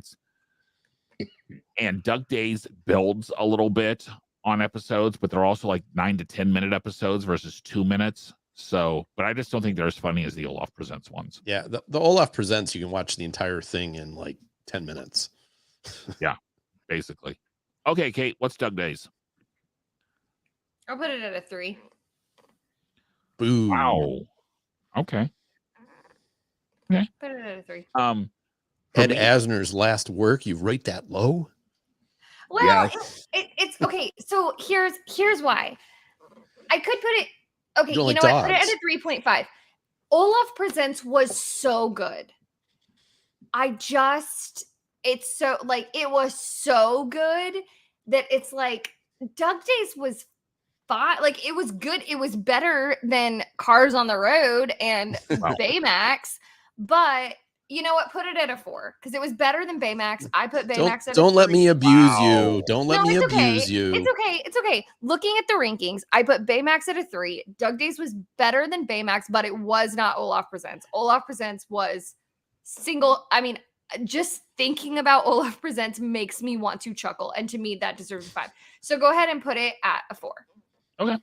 and Doug Days builds a little bit on episodes, but they're also like 9 to 10 minute episodes versus 2 minutes. So, but I just don't think they're as funny as the Olaf Presents ones. Yeah. The Olaf Presents, you can watch the entire thing in like 10 minutes. Yeah, basically. Okay, Kate, what's Doug Days? I'll put it at a 3. Boo. Wow. Okay. Okay. Put it at a 3. Ed Asner's last work, you rate that low? Well, yes. it's okay. So here's why. I could put it. Okay, you like know what? Put it dogs. at a 3.5. Olaf Presents was so good. It's so like it was so good that it's like Doug Days was fine. Like it was good. It was better than Cars on the Road and Baymax. But you know what? Put it at a 4 because it was better than Baymax. I put Baymax at a 3. Don't let me abuse you. Don't let me abuse you. It's okay. It's okay. Looking at the rankings, I put Baymax at a 3. Doug Days was better than Baymax, but it was not Olaf Presents. Olaf Presents was just thinking about Olaf Presents makes me want to chuckle. And to me, that deserves a 5. So go ahead and put it at a 4. Okay.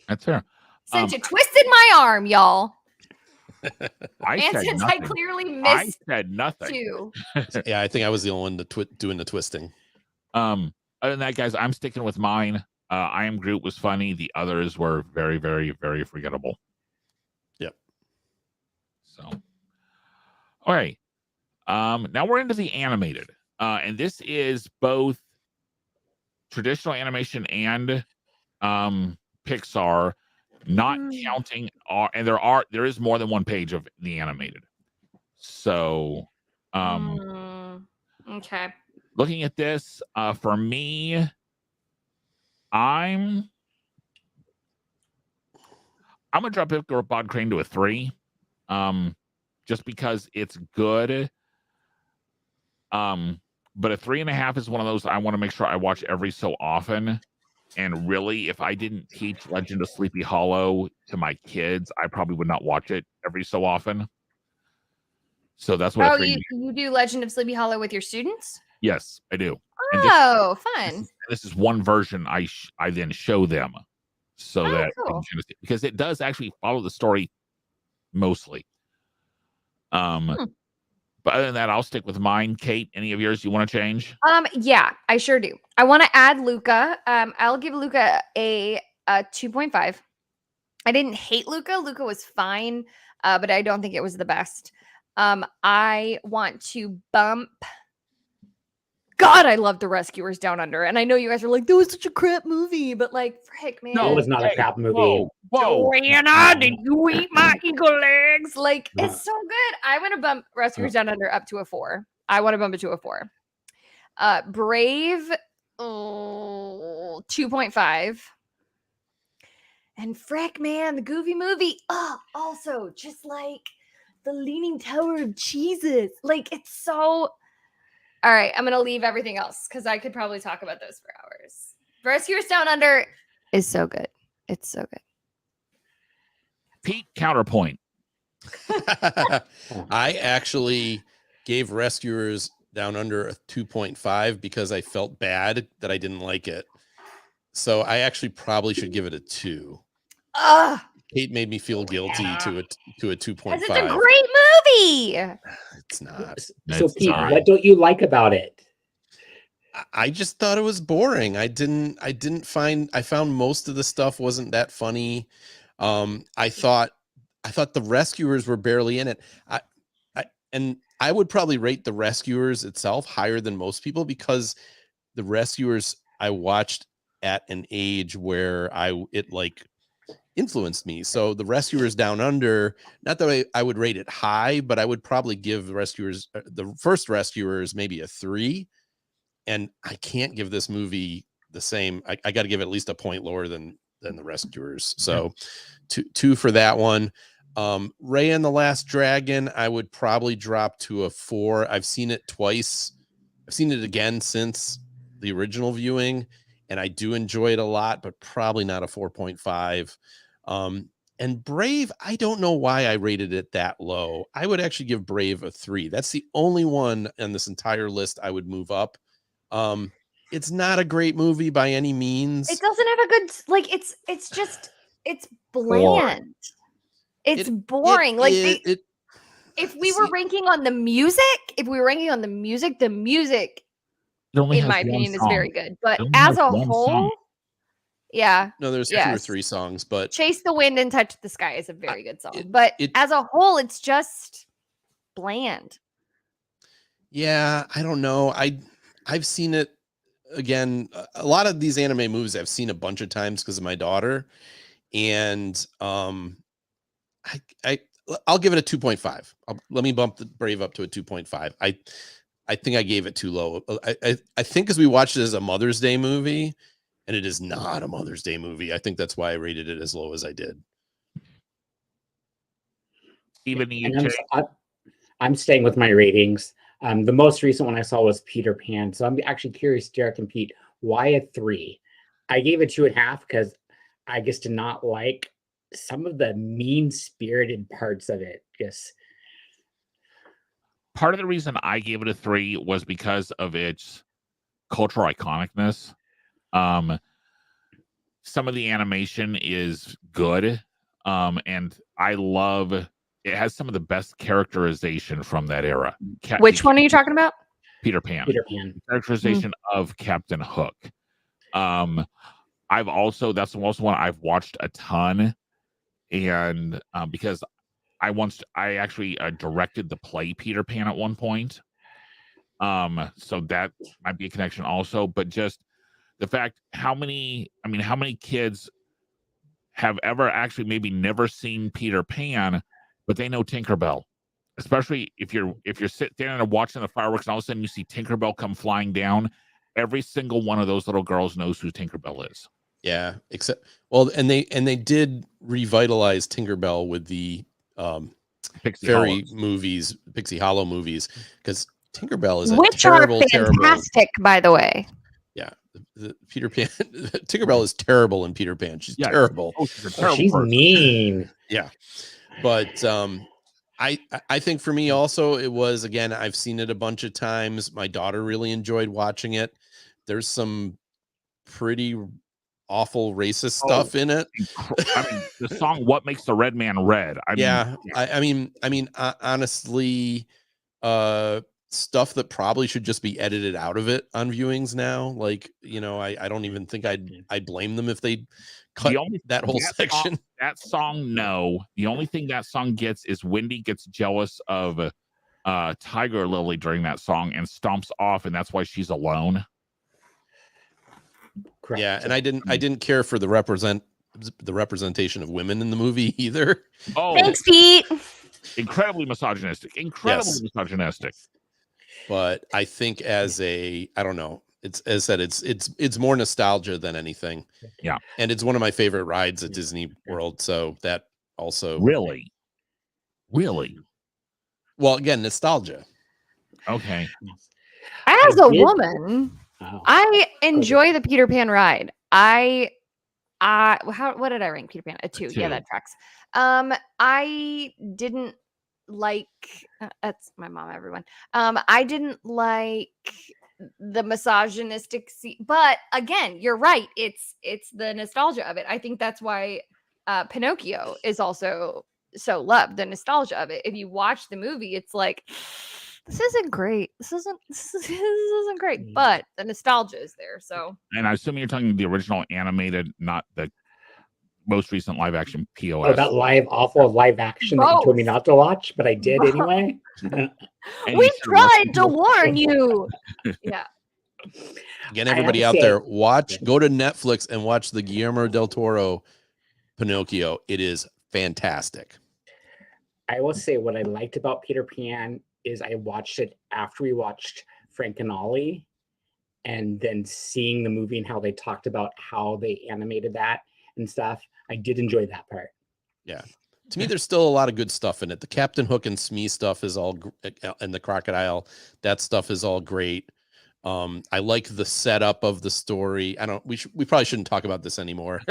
That's fair. Since you twisted my arm, y'all. I clearly missed I said nothing. Too. Yeah, I think I was the only one doing the twisting. Other than that, guys, I'm sticking with mine. I Am Groot was funny. The others were very, very, very forgettable. Yep. So, all right. Now we're into the animated. And this is both traditional animation and Pixar, not counting and there is more than one page of the animated. So okay. Looking at this, for me, I'm gonna drop Ichabod Bob Crane to a 3. Just because it's good. But a 3.5 is one of those I want to make sure I watch every so often. And really, if I didn't teach Legend of Sleepy Hollow to my kids, I probably would not watch it every so often. So that's what. You do Legend of Sleepy Hollow with your students? Yes, I do. Fun. This is one version I then show them, so that cool. because it does actually follow the story mostly. But other than that, I'll stick with mine. Kate, any of yours you want to change? Yeah, I sure do. I want to add Luca. I'll give Luca a 2.5. I didn't hate Luca. Luca was fine, but I don't think it was the best. I want to bump. God, I love The Rescuers Down Under. And I know you guys are like, that was such a crap movie, but like, frick, man. No, it was not a crap movie. Whoa. Joanna, did you eat my eagle legs? Like, it's so good. I want to bump Rescuers Down Under up to a 4. I want to bump it to a 4. Brave, 2.5. And frick, man, the Goofy movie. Oh, also, just like the Leaning Tower of Jesus. Like, it's so... All right, I'm going to leave everything else because I could probably talk about those for hours. Rescuers Down Under is so good. It's so good. Pete, counterpoint. I actually gave Rescuers Down Under a 2.5 because I felt bad that I didn't like it. So I actually probably should give it a 2. Kate made me feel guilty to a 2.5. It's a great movie. It's not. So Pete, what don't you like about it? I just thought it was boring. I found most of the stuff wasn't that funny. I thought the Rescuers were barely in it. And I would probably rate the Rescuers itself higher than most people because the Rescuers I watched at an age where it influenced me. So the Rescuers Down Under, not that I would rate it high, but I would probably give the first Rescuers maybe a 3. And I can't give this movie the same. I got to give it at least a point lower than the Rescuers. So 2 for that one. Raya and the Last Dragon, I would probably drop to a 4. I've seen it twice. I've seen it again since the original viewing, and I do enjoy it a lot, but probably not a 4.5. And Brave, I don't know why I rated it that low. I would actually give Brave a 3. That's the only one on this entire list I would move up. It's not a great movie by any means. It doesn't have a good, like, it's bland. It's boring. If we were ranking on the music, the music, in my opinion, is very good. But as a whole, yeah. No, there's 2 or 3 songs, but Chase the Wind and Touch the Sky is a very good song. But as a whole, it's just bland. Yeah, I don't know. I've seen it again. A lot of these anime movies I've seen a bunch of times because of my daughter, and I'll give it a 2.5. Let me bump the Brave up to a 2.5. I think I gave it too low. I think because we watched it as a Mother's Day movie, and it is not a Mother's Day movie. I think that's why I rated it as low as I did. Even I'm staying with my ratings. The most recent one I saw was Peter Pan. So I'm actually curious, Derek and Pete, why a 3? I gave it 2.5 because I just did not like some of the mean-spirited parts of it. Just part of the reason I gave it a 3 was because of its cultural iconicness. Some of the animation is good. And I love it has some of the best characterization from that era. Which one are you talking about? Peter Pan. Peter Pan. Characterization of Captain Hook. That's also one I've watched a ton. And because I actually directed the play Peter Pan at one point. So that might be a connection also, but just the fact how many kids have ever actually maybe never seen Peter Pan, but they know Tinkerbell, especially if you're sitting there and watching the fireworks and all of a sudden you see Tinkerbell come flying down. Every single one of those little girls knows who Tinkerbell is. Yeah, and they did revitalize Tinkerbell with the Pixie Hollow movies, because Tinkerbell is fantastic, by the way. Yeah, the Peter Pan. Tinkerbell is terrible in Peter Pan. She's terrible. She's mean. Yeah, but I think for me also it was, again, I've seen it a bunch of times. My daughter really enjoyed watching it. There's some pretty awful racist stuff in it. I mean, the song "What Makes the Red Man Red." I mean, honestly, stuff that probably should just be edited out of it on viewings now. Like, I don't even think I'd blame them if they cut that whole section. That song, no. The only thing that song gets is Wendy gets jealous of Tiger Lily during that song and stomps off, and that's why she's alone. Correct. Yeah, and I didn't care for the representation of women in the movie either. Oh, Thanks, Pete. Incredibly misogynistic. Misogynistic. But I think I don't know. It's, as I said, it's more nostalgia than anything. Yeah. And it's one of my favorite rides at Disney World. So that also Really. Well, again, nostalgia. Okay. As a woman, I enjoy the Peter Pan ride. What did I rank Peter Pan? A 2. Yeah, that tracks. I didn't like that's my mom, everyone. I didn't like the misogynistic but again, you're right. It's the nostalgia of it. I think that's why Pinocchio is also so loved, the nostalgia of it. If you watch the movie, it's like, this isn't great. This isn't great, but the nostalgia is there. So, and I assume you're talking the original animated, not the most recent live action POS. Oh, that awful live action that you told me not to watch, but I did anyway. We tried to warn you. Yeah. Again, everybody out there, go to Netflix and watch the Guillermo del Toro Pinocchio. It is fantastic. I will say what I liked about Peter Pan is I watched it after we watched Frank and Ollie, and then seeing the movie and how they talked about how they animated that and stuff. I did enjoy that part. Yeah. To me, there's still a lot of good stuff in it. The Captain Hook and Smee stuff is all, and the crocodile, that stuff is all great. I like the setup of the story. We probably shouldn't talk about this anymore.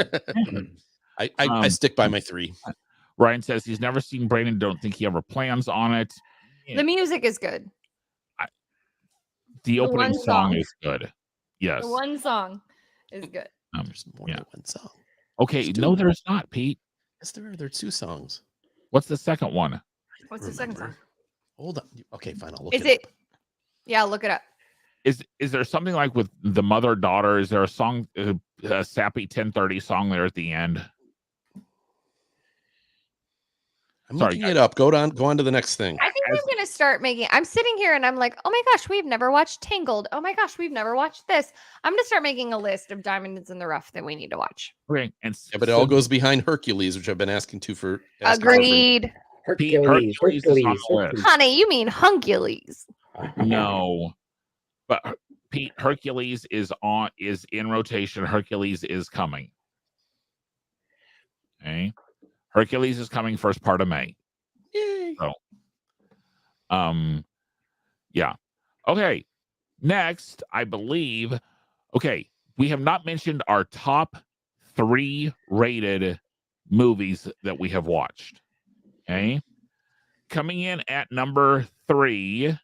I stick by my 3. Ryan says he's never seen Brandon. Don't think he ever plans on it. The music is good. The opening song is good. Yes. The one song is good. There's more than one song. Okay. No, there's not, Pete. Yes, there are. There are 2 songs. What's the second one? What's the second song? Hold on. Okay, fine. I'll look it up. Yeah, look it up. Is there something like with the mother-daughter? Is there a song, a sappy 10:30 song there at the end? I'm looking it up. Go on to the next thing. I think I'm going to start I'm sitting here and I'm like, oh my gosh, we've never watched Tangled. Oh my gosh, we've never watched this. I'm going to start making a list of Diamonds in the Rough that we need to watch. Okay. But it all goes behind Hercules, which I've been asking for. Agreed. Hercules. Honey, you mean Huncules. No. But Pete, Hercules is in rotation. Hercules is coming. Okay. Hercules is coming first part of May. Yay. So, yeah. Okay. Next, I believe. Okay, we have not mentioned our top 3 rated movies that we have watched. Okay. Coming in at number 3.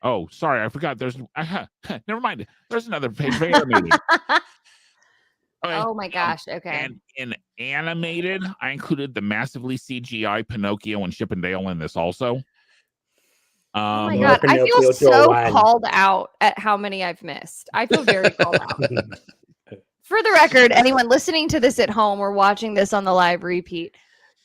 Oh, sorry, I forgot. There's never mind. There's another page rated movie. Okay. Oh my gosh. Okay. And in animated, I included the massively CGI Pinocchio and Chip and Dale in this also. Oh my God. I feel so called out at how many I've missed. I feel very called out. For the record, anyone listening to this at home or watching this on the live repeat,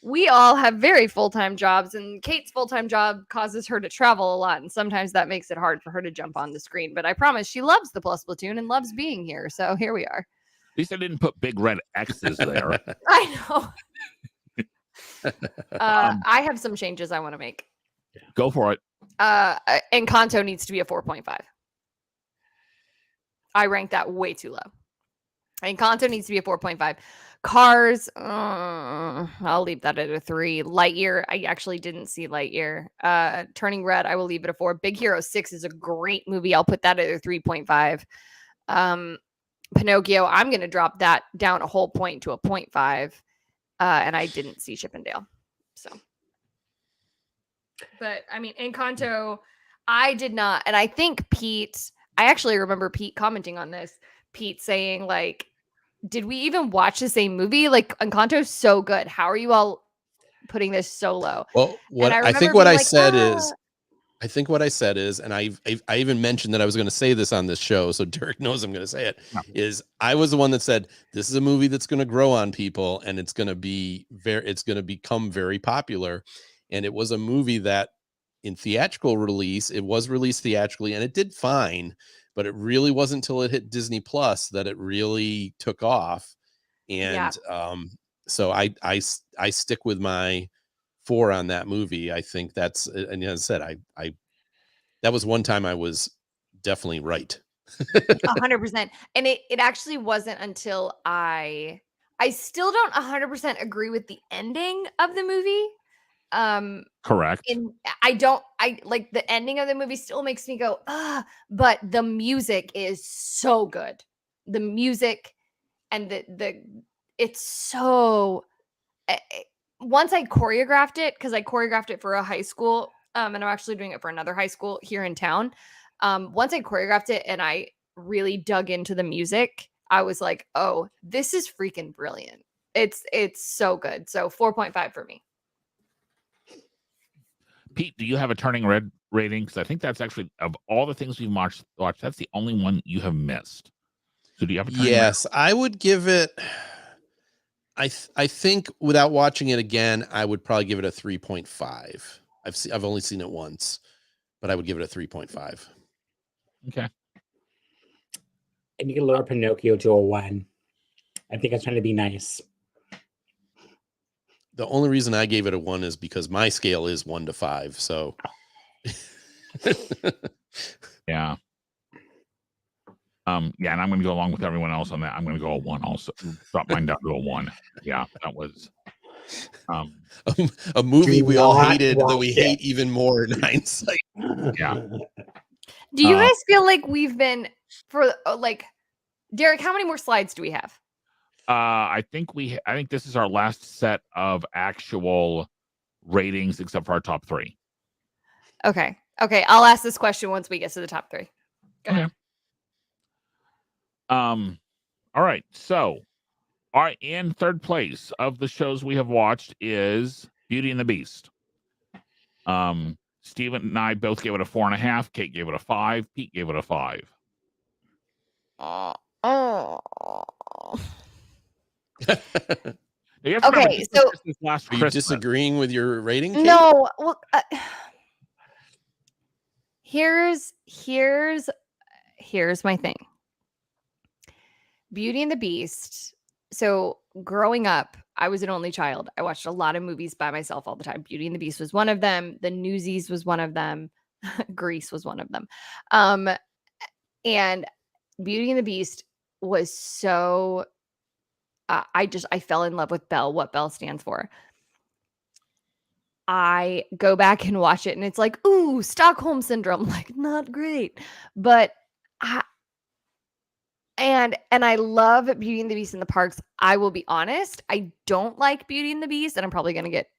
we all have very full-time jobs, and Kate's full-time job causes her to travel a lot, and sometimes that makes it hard for her to jump on the screen. But I promise she loves the Plus Platoon and loves being here. So here we are. At least I didn't put big red X's there. I know. I have some changes I want to make. Go for it. Encanto needs to be a 4.5. I rank that way too low. Encanto needs to be a 4.5. Cars, I'll leave that at a 3. Lightyear, I actually didn't see Lightyear. Turning Red, I will leave it a 4. Big Hero 6 is a great movie. I'll put that at a 3.5. Pinocchio, I'm going to drop that down a whole point to a 0.5. And I didn't see Chip and Dale. So, but I mean, Encanto, I did not. And I think Pete, I actually remember Pete commenting on this. Pete saying, like, did we even watch the same movie? Like, Encanto's so good. How are you all putting this so low? Well, I think what I said is, and I even mentioned that I was going to say this on this show, so Derek knows I'm going to say it, is I was the one that said, this is a movie that's going to grow on people, and it's going to become very popular. And it was a movie that in theatrical release, it was released theatrically and it did fine, but it really wasn't until it hit Disney Plus that it really took off. And so I stick with my 4 on that movie. I think that's, and as I said, I that was one time I was definitely right. 100%. And it actually wasn't until I still don't 100% agree with the ending of the movie. Correct. I like the ending of the movie still makes me go, but the music is so good. The music and it's so once I choreographed it, because I choreographed it for a high school, and I'm actually doing it for another high school here in town. Once I choreographed it and I really dug into the music, I was like, oh, this is freaking brilliant. It's so good. So 4.5 for me. Pete, do you have a Turning Red rating? Because I think that's actually, of all the things we've watched, that's the only one you have missed. So do you have a Turning Red? Yes, I would give it, I think without watching it again, I would probably give it a 3.5. I've only seen it once, but I would give it a 3.5. Okay. And you can lower Pinocchio to a 1. I think I was trying to be nice. The only reason I gave it a 1 is because my scale is 1 to 5. So yeah. Yeah, and I'm going to go along with everyone else on that. I'm going to go a 1 also. Drop mine down to a 1. Yeah, that was a movie we all hated, that we hate even more in hindsight. Yeah. Do you guys feel like we've been for Derek, how many more slides do we have? I think this is our last set of actual ratings, except for our top 3. Okay. I'll ask this question once we get to the top 3. Go ahead. All right. So, in third place of the shows we have watched is Beauty and the Beast. Steven and I both gave it a 4.5. Kate gave it a 5. Pete gave it a 5. Okay, so are you disagreeing with your rating, Kate? No, well, here's my thing. Beauty and the Beast. So growing up, I was an only child. I watched a lot of movies by myself all the time. Beauty and the Beast was one of them. The Newsies was one of them. Grease was one of them. And Beauty and the Beast was so I fell in love with Belle, what Belle stands for. I go back and watch it and it's like, ooh, Stockholm syndrome, like not great. But and I love Beauty and the Beast in the parks. I will be honest, I don't like Beauty and the Beast, and I'm probably going to get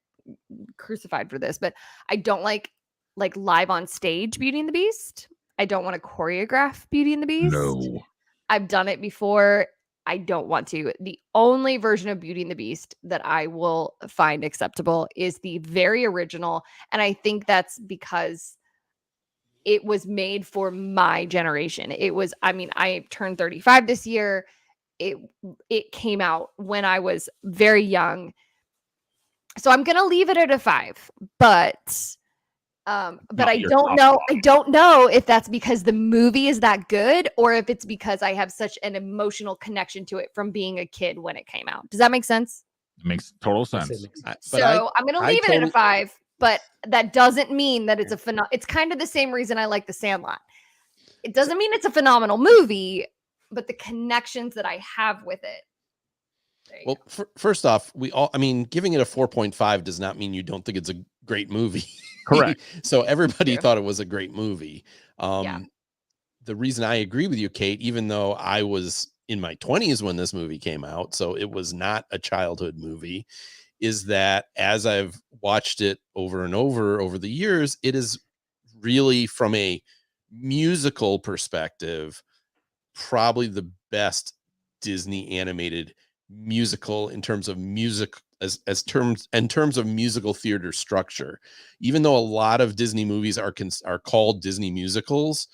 crucified for this, but I don't like live on stage Beauty and the Beast. I don't want to choreograph Beauty and the Beast. No. I've done it before. I don't want to. The only version of Beauty and the Beast that I will find acceptable is the very original. And I think that's because it was made for my generation. I turned 35 this year. It came out when I was very young. So I'm going to leave it at a 5, but I don't know if that's because the movie is that good or if it's because I have such an emotional connection to it from being a kid when it came out. Does that make sense? It makes total sense. So I'm going to leave it at a 5, but that doesn't mean that it's it's kind of the same reason I like The Sandlot. It doesn't mean it's a phenomenal movie, but the connections that I have with it. Well, first off, giving it a 4.5 does not mean you don't think it's a great movie. Correct. So everybody thought it was a great movie. The reason I agree with you, Kate, even though I was in my 20s when this movie came out, so it was not a childhood movie, is that as I've watched it over and over the years, it is really, from a musical perspective, probably the best Disney animated musical in terms of music, in terms of musical theater structure. Even though a lot of Disney movies are called Disney musicals,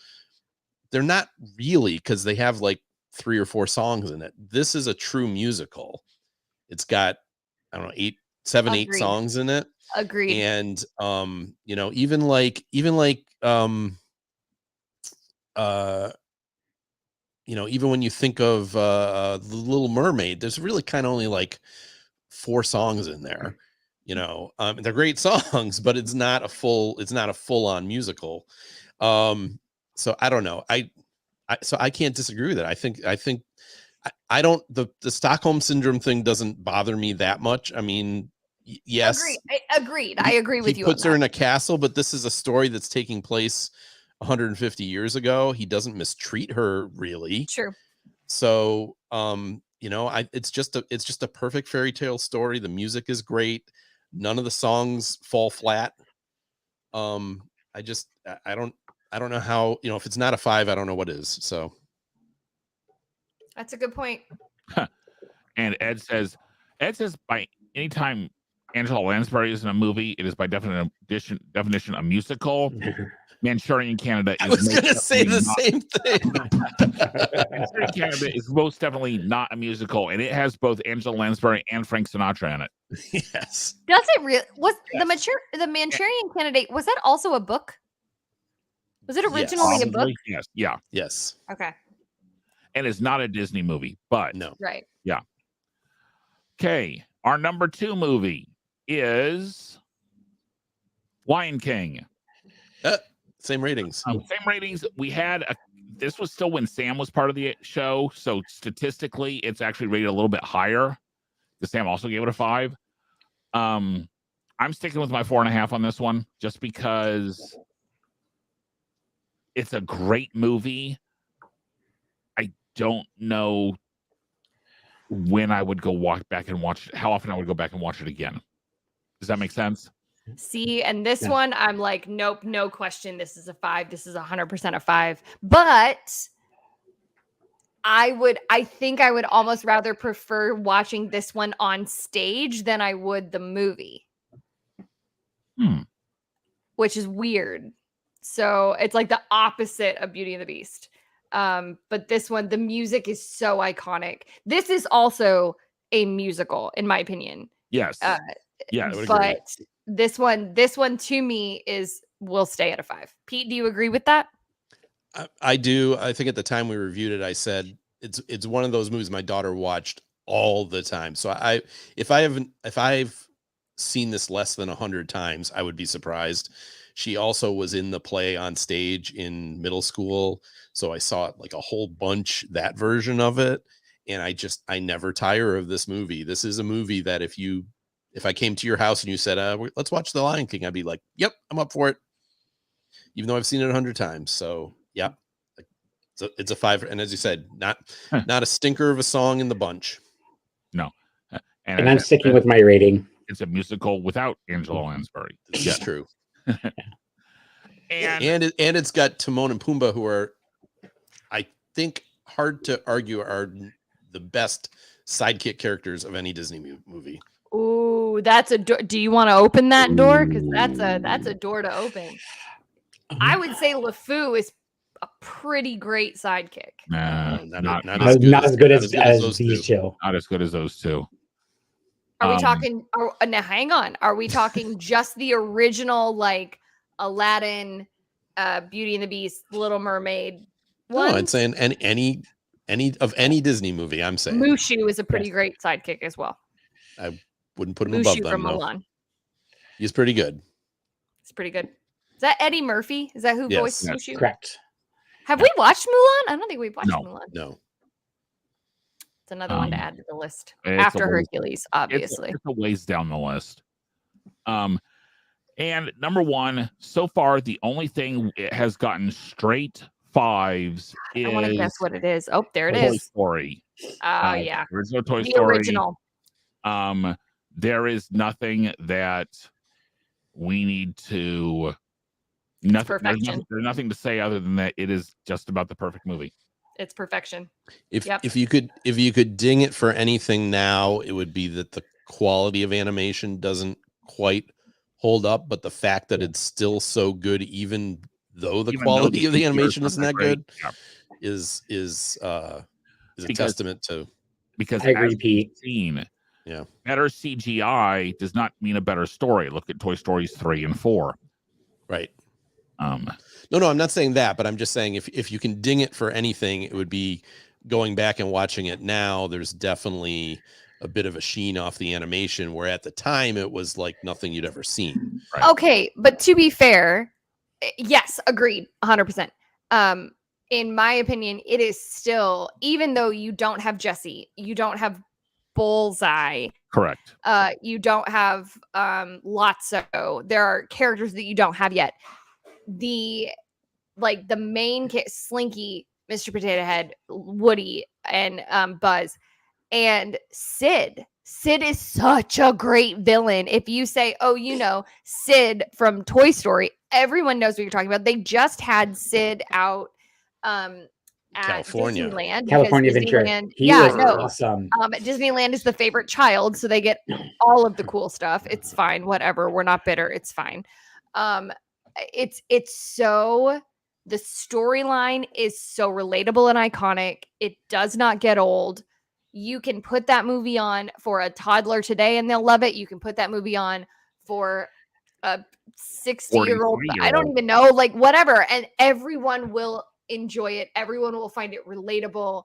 they're not really, because they have like 3 or 4 songs in it. This is a true musical. It's got, I don't know, 7, 8 Agreed. songs in it. Agreed. And you know, even like you know, even when you think of The Little Mermaid, there's really kind of only like 4 songs in there. You know, they're great songs, but it's not a full on musical. So I don't know. So I can't disagree with it. I think I don't, the Stockholm syndrome thing doesn't bother me that much. I mean, yes, Agreed. I agree with you. He puts her in a castle, but this is a story that's taking place 150 years ago. He doesn't mistreat her really. True. So, you know, it's just a perfect fairy tale story. The music is great. None of the songs fall flat. I don't know how, you know, if it's not a 5, I don't know what is. So that's a good point. And Ed says by anytime Angela Lansbury is in a movie, it is by definition a musical. Manchurian Candidate is I was going to say the same thing. Manchurian Candidate is most definitely not a musical, and it has both Angela Lansbury and Frank Sinatra in it. Yes. Does it really? Was the Manchurian Candidate, was that also a book? Was it originally a book? Yes. Yeah. Yes. Okay. And it's not a Disney movie, but no. Right. Yeah. Okay. Our number 2 movie is Lion King. Same ratings. Same ratings. We had this was still when Sam was part of the show, so statistically, it's actually rated a little bit higher. Because Sam also gave it a 5. I'm sticking with my 4.5 on this one, just because it's a great movie. I don't know when I would go back and watch it, how often I would go back and watch it again. Does that make sense? See, and this one, I'm like, nope, no question. This is a 5. This is 100% a 5. But I think I would almost rather prefer watching this one on stage than I would the movie. Which is weird. So it's like the opposite of Beauty and the Beast. But this one, the music is so iconic. This is also a musical, in my opinion. Yes. Yeah, but this one to me will stay at a 5. Pete, do you agree with that? I do. I think at the time we reviewed it, I said it's one of those movies my daughter watched all the time. So if I've seen this less than 100 times, I would be surprised. She also was in the play on stage in middle school, so I saw it like a whole bunch, that version of it, and I never tire of this movie. This is a movie that if I came to your house and you said, let's watch The Lion King, I'd be like, yep, I'm up for it, even though I've seen it 100 times. So yeah, it's a 5, and as you said, not a stinker of a song in the bunch. No. And I'm sticking with my rating. It's a musical without Angela Lansbury. This is true. and it's got Timon and Pumbaa, who are, I think, hard to argue, are the best sidekick characters of any Disney movie. Ooh, that's a door. Do you want to open that door? Because that's a door to open. I would say LeFou is a pretty great sidekick. Not as good as these two. Not as good as those two. Are we talking? Now, hang on. Are we talking just the original, like Aladdin, Beauty and the Beast, Little Mermaid? No, I'm saying any Disney movie. I'm saying Mushu is a pretty great sidekick as well. I wouldn't put him above them. From Mulan. He's pretty good. It's pretty good. Is that Eddie Murphy? Is that who voiced Mushu? Correct. Have we watched Mulan? I don't think we've watched Mulan. No. It's another one to add to the list after Hercules, obviously. It's a ways down the list. And number 1, so far, the only thing it has gotten straight 5s is... I want to guess what it is. Oh, there it Toy is. Story. Oh, yeah. Original Toy the Story. Original. There is nothing that we need to... There's nothing to say other than that it is just about the perfect movie. It's perfection. If you could ding it for anything now, it would be that the quality of animation doesn't quite hold up, but the fact that it's still so good, even though the quality of the animation isn't that good, is a testament to. Because I agree, Pete. Yeah. Better CGI does not mean a better story. Look at Toy Stories 3 and 4. Right. No, I'm not saying that, but I'm just saying if you can ding it for anything, it would be going back and watching it now. There's definitely a bit of a sheen off the animation, where at the time it was like nothing you'd ever seen. Right. Okay, but to be fair, yes, agreed, 100%. In my opinion, it is still, even though you don't have Jessie, you don't have Bullseye, Correct. you don't have Lotso. There are characters that you don't have yet. The main Slinky, Mr. Potato Head, Woody, and Buzz, and Sid. Sid is such a great villain. If you say, oh, Sid from Toy Story, everyone knows what you're talking about. They just had Sid out at California. Disneyland. California Adventure. Awesome. Disneyland is the favorite child, so they get all of the cool stuff. It's fine, whatever. We're not bitter. It's fine. It's so, the storyline is so relatable and iconic. It does not get old. You can put that movie on for a toddler today and they'll love it. You can put that movie on for a 60-year-old. I don't even know, whatever. And everyone will enjoy it. Everyone will find it relatable.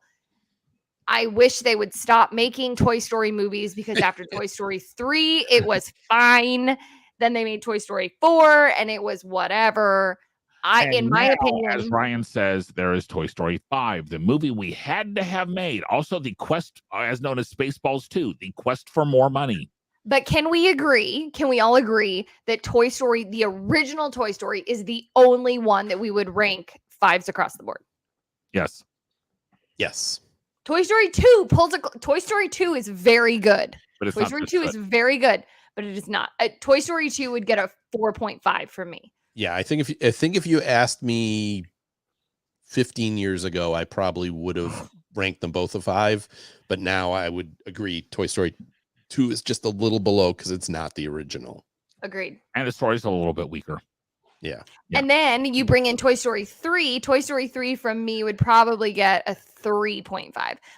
I wish they would stop making Toy Story movies, because after Toy Story 3, it was fine. Then they made Toy Story 4 and it was whatever. In my opinion, as Ryan says, there is Toy Story 5, the movie we had to have made. Also, the quest, as known as Spaceballs 2, the quest for more money. But can we all agree that Toy Story, the original Toy Story, is the only one that we would rank 5s across the board? Yes. Yes. Toy Story 2 Toy Story 2 is very good. But Toy Story 2 is very good, but it is not. Toy Story 2 would get a 4.5 from me. Yeah, I think if you asked me 15 years ago, I probably would have ranked them both a 5. But now I would agree Toy Story 2 is just a little below because it's not the original. Agreed. And the story's a little bit weaker. Yeah. And then you bring in Toy Story 3. Toy Story 3 from me would probably get a 3.5.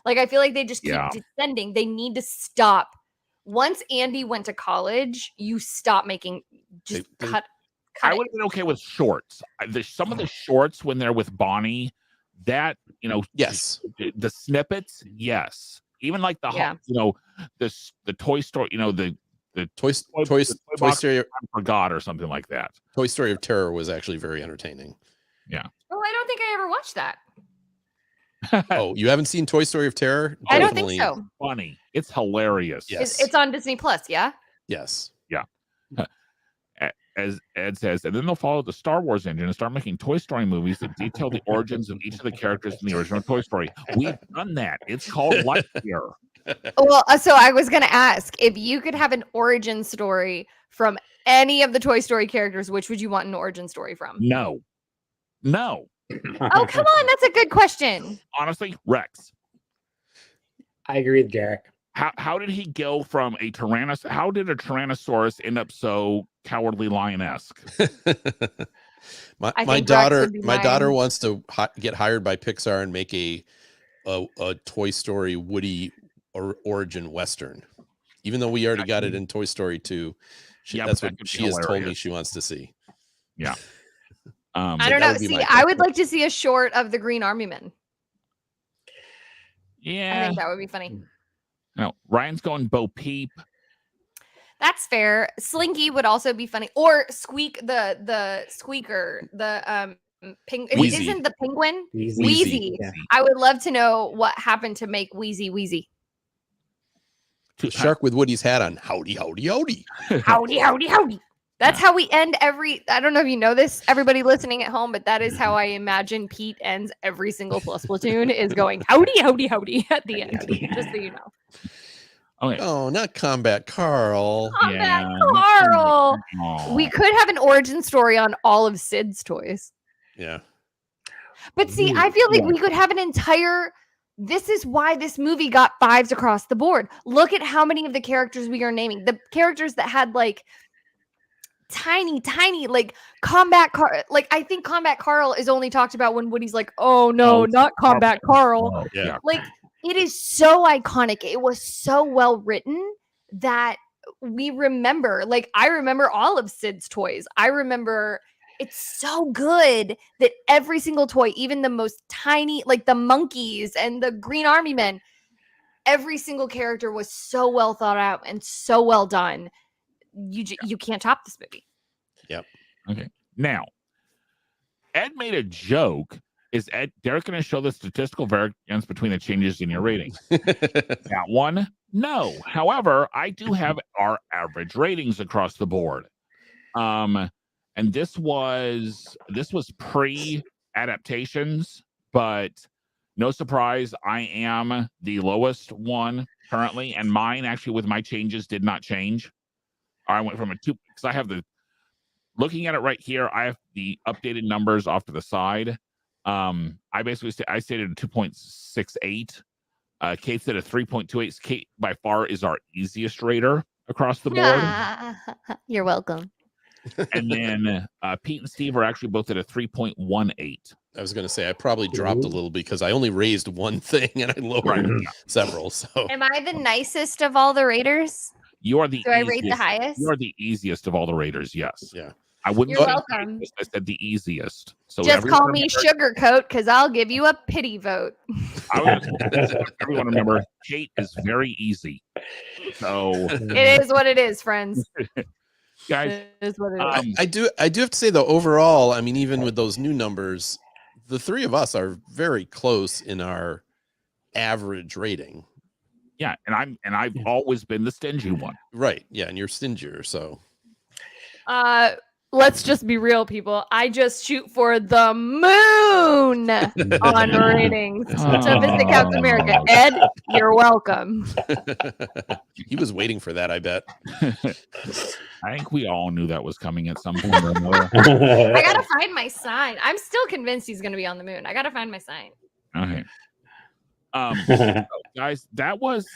I feel like they just keep descending. They need to stop. Once Andy went to college, you stop making, cut. I would have been okay with shorts. Some of the shorts when they're with Bonnie, that, yes, the snippets, yes. Even like the Toy Story, the Toy Story for God or something like that. Toy Story of Terror was actually very entertaining. Yeah. Oh, I don't think I ever watched that. Oh, you haven't seen Toy Story of Terror? I don't think so. Funny. It's hilarious. Yes. It's on Disney Plus, yeah? Yes. Yeah. As Ed says, and then they'll follow the Star Wars engine and start making Toy Story movies that detail the origins of each of the characters in the original Toy Story. We've done that. It's called Lightyear. Well, so I was going to ask, if you could have an origin story from any of the Toy Story characters, which would you want an origin story from? No. Oh, come on. That's a good question. Honestly, Rex. I agree with Derek. How did he go from a Tyrannosaurus? How did a Tyrannosaurus end up so cowardly lion-esque? my daughter wants to get hired by Pixar and make a Toy Story Woody origin Western. Even though we already got it in Toy Story 2, that's what she has told me she wants to see. Yeah. I don't know. See, I would like to see a short of the Green Army Men. Yeah. I think that would be funny. No, Ryan's going Bo Peep. That's fair. Slinky would also be funny. Or Squeak, the squeaker, the Wheezy. Isn't the penguin? Wheezy. Yeah. I would love to know what happened to make Wheezy. The shark with Woody's hat on. Howdy, howdy, howdy. Howdy. That's how we end I don't know if you know this, everybody listening at home, but that is how I imagine Pete ends every single Plus Platoon, is going howdy at the end. Just so you know. Okay. Oh, not Combat Carl. Carl. We could have an origin story on all of Sid's toys. Yeah. But see, I feel like we could have an entire... This is why this movie got 5s across the board. Look at how many of the characters we are naming. The characters that had tiny Combat Carl. I think Combat Carl is only talked about when Woody's like, oh no, not Combat Carl. Yeah. It is so iconic. It was so well written that we remember. Like, I remember all of Sid's toys. I remember it's so good that every single toy, even the most tiny, like the monkeys and the Green Army Men, every single character was so well thought out and so well done. You can't top this movie. Yep. Okay. Now, Ed made a joke. Is Derek going to show the statistical variance between the changes in your rating? That one, no. However, I do have our average ratings across the board. And this was pre-adaptations, but no surprise, I am the lowest one currently, and mine actually with my changes did not change. I went from a 2 because I have looking at it right here, I have the updated numbers off to the side. I basically I stated a 2.68. Kate said a 3.28. Kate by far is our easiest rater across the board. You're welcome. And then Pete and Steve are actually both at a 3.18. I was going to say I probably dropped a little because I only raised one thing and I lowered several. So am I the nicest of all the raters? You are the. Do I rate the highest? You are the easiest of all the raters. Yes. Yeah. I wouldn't. You're welcome. I said the easiest. So just call me Sugarcoat because I'll give you a pity vote. Everyone remember, Kate is very easy. So it is what it is, friends. Guys, it is what it is. I do have to say though, overall, I mean, even with those new numbers, the three of us are very close in our average rating. Yeah, and I've always been the stingy one. Right. Yeah, and you're stingier, so. Let's just be real, people. I just shoot for the moon on ratings to visit Captain America. Ed, you're welcome. He was waiting for that, I bet. I think we all knew that was coming at some point or another. I gotta find my sign. I'm still convinced he's gonna be on the moon. I gotta find my sign. Okay. So guys, that was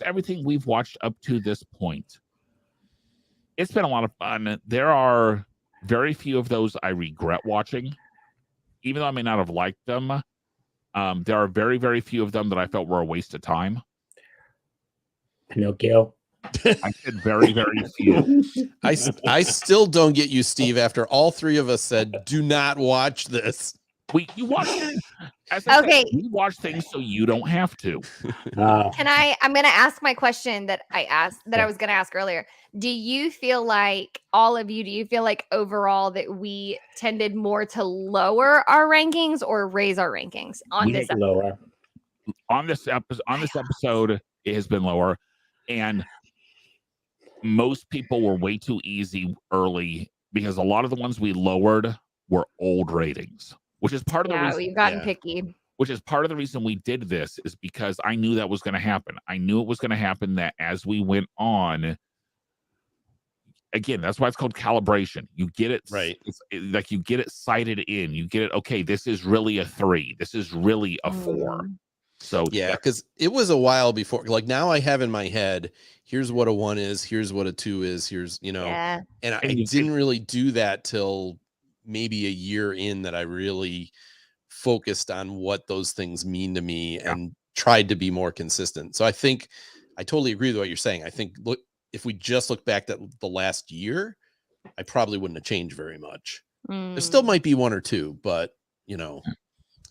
everything we've watched up to this point. It's been a lot of fun. There are very few of those I regret watching, even though I may not have liked them. There are very, very few of them that I felt were a waste of time. Pinocchio. I said very, very few. I still don't get you, Steve, after all three of us said, do not watch this. You watch it. Okay. We watch things so you don't have to. I'm going to ask my question that I was going to ask earlier. Do you feel like overall that we tended more to lower our rankings or raise our rankings on this episode? Lower? On this episode, it has been lower, and most people were way too easy early because a lot of the ones we lowered were old ratings, which is part of the reason we've gotten picky. Which is part of the reason we did this is because I knew that was going to happen. I knew it was going to happen that as we went on. Again, that's why it's called calibration. You get it right. Like you get it cited in. You get it. Okay, this is really a 3. This is really a 4. So yeah, because it was a while before. Like now, I have in my head, here's what a 1 is. Here's what a 2 is. Here's and I didn't really do that till maybe a year in that I really focused on what those things mean to me and tried to be more consistent. So I think I totally agree with what you're saying. I think if we just look back at the last year, I probably wouldn't have changed very much. There still might be 1 or 2, but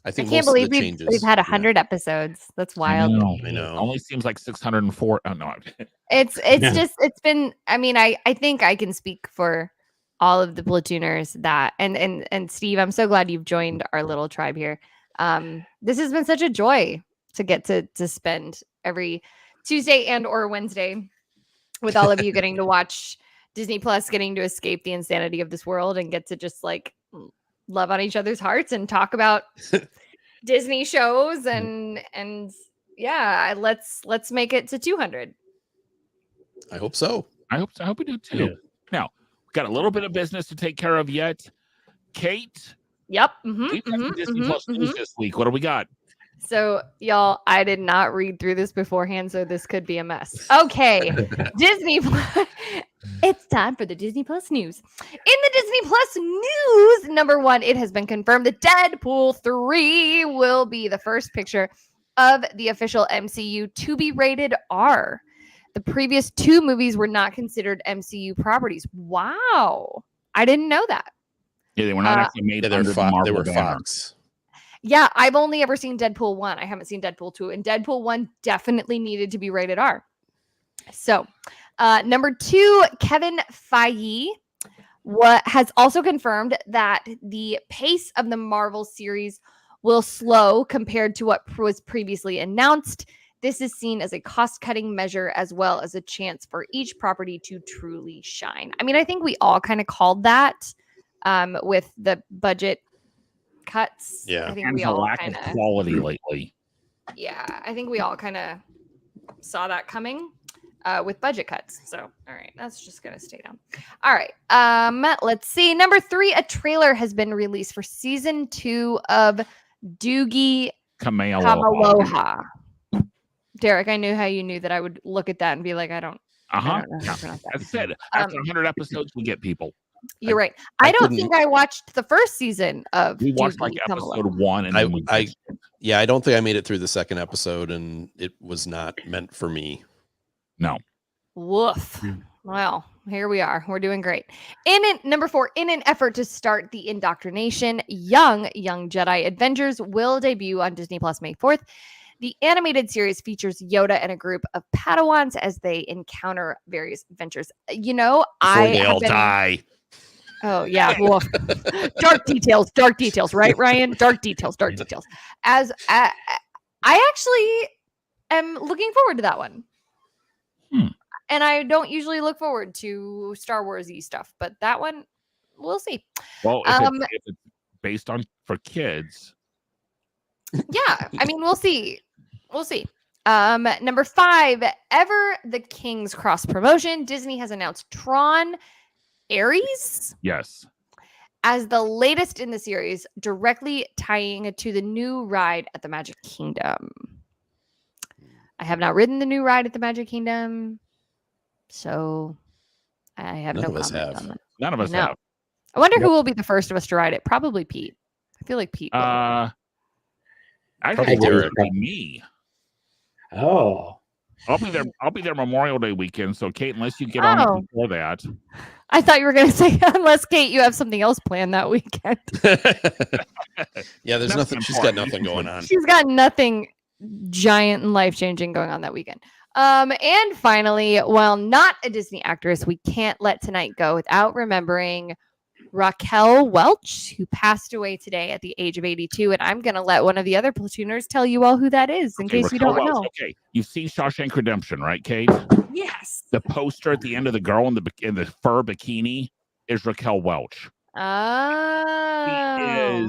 I think I can't believe we've had 100 episodes. That's wild. I know. Only seems like 604. Oh no. It's just it's been. I mean, I think I can speak for all of the platooners that and Steve, I'm so glad you've joined our little tribe here. This has been such a joy to get to spend every Tuesday and or Wednesday with all of you getting to watch Disney Plus, getting to escape the insanity of this world and get to just like love on each other's hearts and talk about Disney shows and yeah, let's make it to 200. I hope so. I hope we do too. Yeah. Now, got a little bit of business to take care of yet. Kate. Yep. We've got some Disney Plus news this week. What do we got? So, y'all, I did not read through this beforehand, so this could be a mess. Okay. Disney Plus. It's time for the Disney Plus news. In the Disney Plus news, number 1, it has been confirmed that Deadpool 3 will be the first picture of the official MCU to be rated R. The previous 2 movies were not considered MCU properties. Wow. I didn't know that. Yeah, they were not actually made under the Marvel they were banner. Fox. Yeah, I've only ever seen Deadpool 1. I haven't seen Deadpool 2. And Deadpool 1 definitely needed to be rated R. So, number 2, Kevin Feige has also confirmed that the pace of the Marvel series will slow compared to what was previously announced. This is seen as a cost-cutting measure as well as a chance for each property to truly shine. I mean, I think we all kind of called that with the budget cuts. Yeah. I think And we the all lack kind of of quality lately. Yeah, I think we all kind of saw that coming with budget cuts. So, all right, that's just going to stay down. All right, let's see. Number 3, a trailer has been released for season 2 of Doogie Kamealoha. Derek, I knew how you knew that I would look at that and be like, I don't know how to pronounce that. That's it. After 100 episodes, we get people. You're right. I don't think I watched the first season of We watched like episode 1 and then I don't think I made it through the second episode, and it was not meant for me. No. Woof. Well, here we are. We're doing great. Number 4, in an effort to start the indoctrination, Young Jedi Adventures will debut on Disney Plus May 4th. The animated series features Yoda and a group of Padawans as they encounter various adventures. You know, Before they all die. Oh, yeah. Dark details, right, Ryan? Dark details. As I actually am looking forward to that one. And I don't usually look forward to Star Wars-y stuff, but that one, we'll see. Well, if it's based on for kids. Yeah, I mean, we'll see. Number 5, Ever the King's Cross promotion. Disney has announced Tron Ares. Yes. As the latest in the series, directly tying to the new ride at the Magic Kingdom. I have not ridden the new ride at the Magic Kingdom, so I have no comment on that. None of us have. I wonder who will be the first of us to ride it. Probably Pete. I feel like Pete will. I think it would be me. Oh. I'll be there Memorial Day weekend. So Kate, unless you get on before that. I thought you were going to say, unless Kate, you have something else planned that weekend. Yeah, there's nothing. She's got nothing going on. She's got nothing giant and life-changing going on that weekend. And finally, while not a Disney actress, we can't let tonight go without remembering Raquel Welch, who passed away today at the age of 82. And I'm going to let one of the other platooners tell you all who that is in case you don't know. Okay, you've seen Shawshank Redemption, right, Kate? Yes. The poster at the end of the girl in the fur bikini is Raquel Welch. Oh.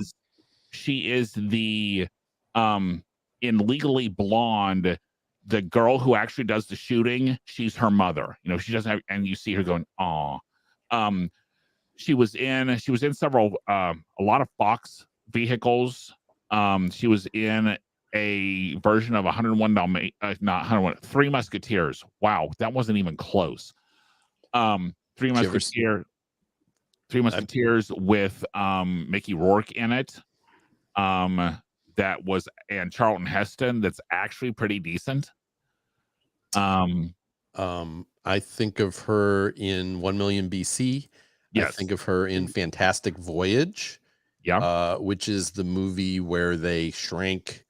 She is the in Legally Blonde, the girl who actually does the shooting. She's her mother. You know, she doesn't have, and you see her going, "Aw." She was in several a lot of Fox vehicles. She was in a version of 3 Musketeers. Wow, that wasn't even close. 3 Musketeers with Mickey Rourke in it. That was, and Charlton Heston. That's actually pretty decent. I think of her in 1 Million BC. Yes. I think of her in Fantastic Voyage. Yeah. Which is the movie where they shrank,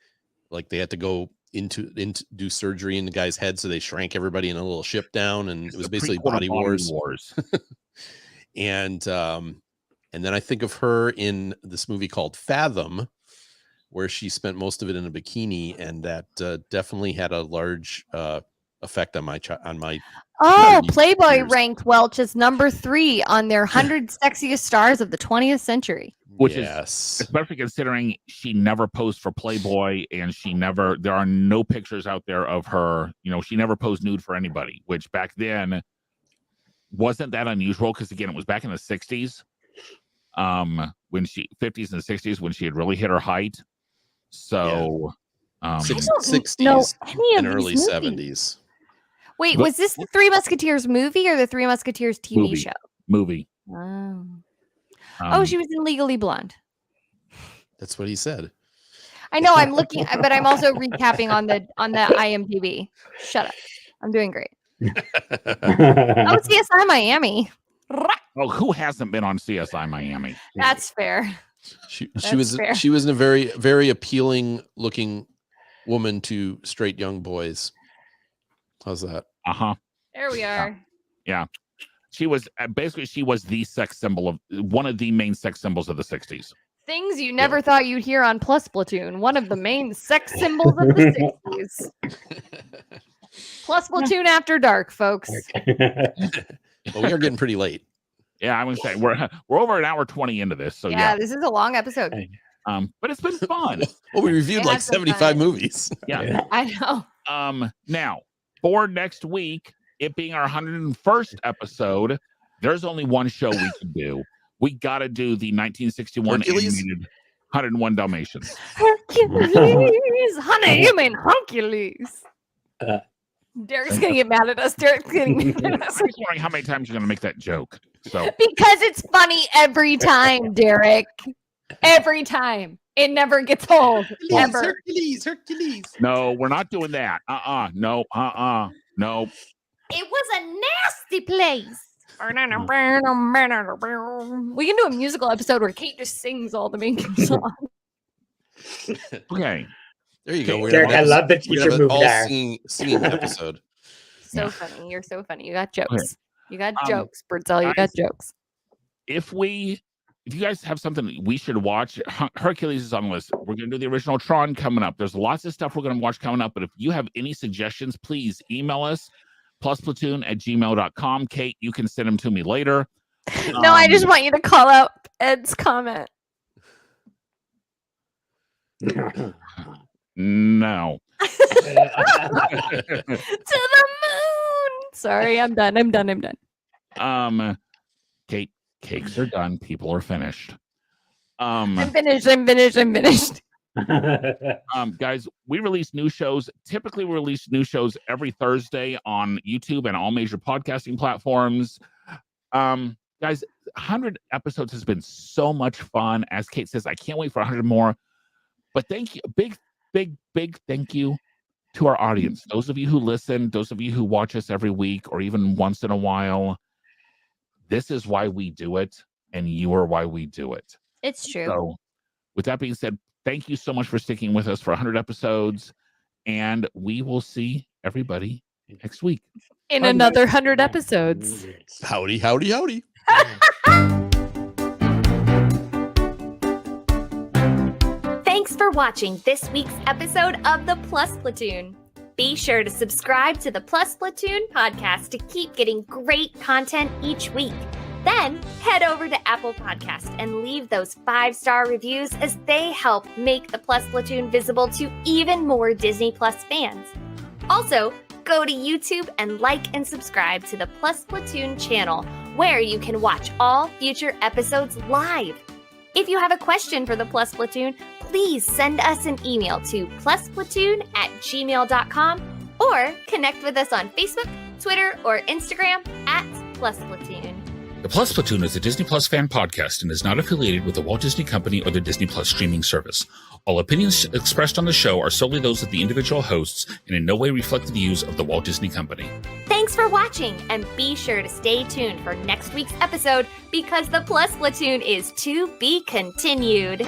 like they had to go into do surgery in the guy's head, so they shrank everybody in a little ship down, and it was basically Body Wars. And then I think of her in this movie called Fathom, where she spent most of it in a bikini, and that definitely had a large effect on my Playboy ranked Welch as number 3 on their 100 sexiest stars of the 20th century. Which is, especially considering she never posed for Playboy, and there are no pictures out there of her. You know, she never posed nude for anybody, which back then wasn't that unusual, because again, it was back in the 60s, when 50s and 60s, when she had really hit her height. So, 60s and early 70s. Wait, was this the 3 Musketeers movie or the 3 Musketeers TV show? Movie. Oh. She was in Legally Blonde. That's what he said. I know, I'm looking, but I'm also recapping on the IMDb. Shut up. I'm doing great. Oh, CSI Miami. Oh, who hasn't been on CSI Miami? That's fair. She was a very, very appealing looking woman to straight young boys. How's that? There we are. Yeah. She was basically the sex symbol of one of the main sex symbols of the 60s. Things you never thought you'd hear on Plus Platoon. One of the main sex symbols of the 60s. Plus Platoon After Dark, folks. Well, we are getting pretty late. Yeah, I'm gonna say we're over an hour 20 into this. So yeah, this is a long episode. But it's been fun. Well, we reviewed like 75 movies. Yeah, I know. Now for next week, it being our 101st episode, there's only one show we can do. We got to do the 1961 animated 101 Dalmatians. Hercules, honey, you mean Hercules? Derek's gonna get mad at us. Derek's getting mad at us. I'm just wondering how many times you're gonna make that joke. So because it's funny every time, Derek. Every time. It never gets old. Ever. Hercules. No, we're not doing that. No. No. It was a nasty place. We can do a musical episode where Kate just sings all the main songs. Okay. There you go. Derek, I love the teacher move there. Singing episode. So funny. You're so funny. You got jokes. Okay. You got jokes, Birdsell. You got jokes. If you guys have something we should watch, Hercules is on the list. We're going to do the original Tron coming up. There's lots of stuff we're going to watch coming up. But if you have any suggestions, please email us, plusplatoon@gmail.com. Kate, you can send them to me later. No, I just want you to call out Ed's comment. No. To the moon. Sorry, I'm done. Kate, cakes are done. People are finished. I'm finished. Guys, we release new shows. Typically, we release new shows every Thursday on YouTube and all major podcasting platforms. Guys, 100 episodes has been so much fun. As Kate says, I can't wait for 100 more. But thank you, big thank you to our audience. Those of you who listen, those of you who watch us every week or even once in a while. This is why we do it, and you are why we do it. It's true. So, with that being said, thank you so much for sticking with us for 100 episodes, and we will see everybody next week. In another 100 episodes. Howdy, howdy, howdy. Thanks for watching this week's episode of the Plus Platoon. Be sure to subscribe to the Plus Platoon podcast to keep getting great content each week. Then head over to Apple Podcasts and leave those 5-star reviews as they help make the Plus Platoon visible to even more Disney Plus fans. Also, go to YouTube and like and subscribe to the Plus Platoon channel, where you can watch all future episodes live. If you have a question for the Plus Platoon, please send us an email to plusplatoon@gmail.com or connect with us on Facebook, Twitter, or Instagram @PlusPlatoon. The Plus Platoon is a Disney Plus fan podcast and is not affiliated with the Walt Disney Company or the Disney Plus streaming service. All opinions expressed on the show are solely those of the individual hosts and in no way reflect the views of the Walt Disney Company. Thanks for watching, and be sure to stay tuned for next week's episode because the Plus Platoon is to be continued.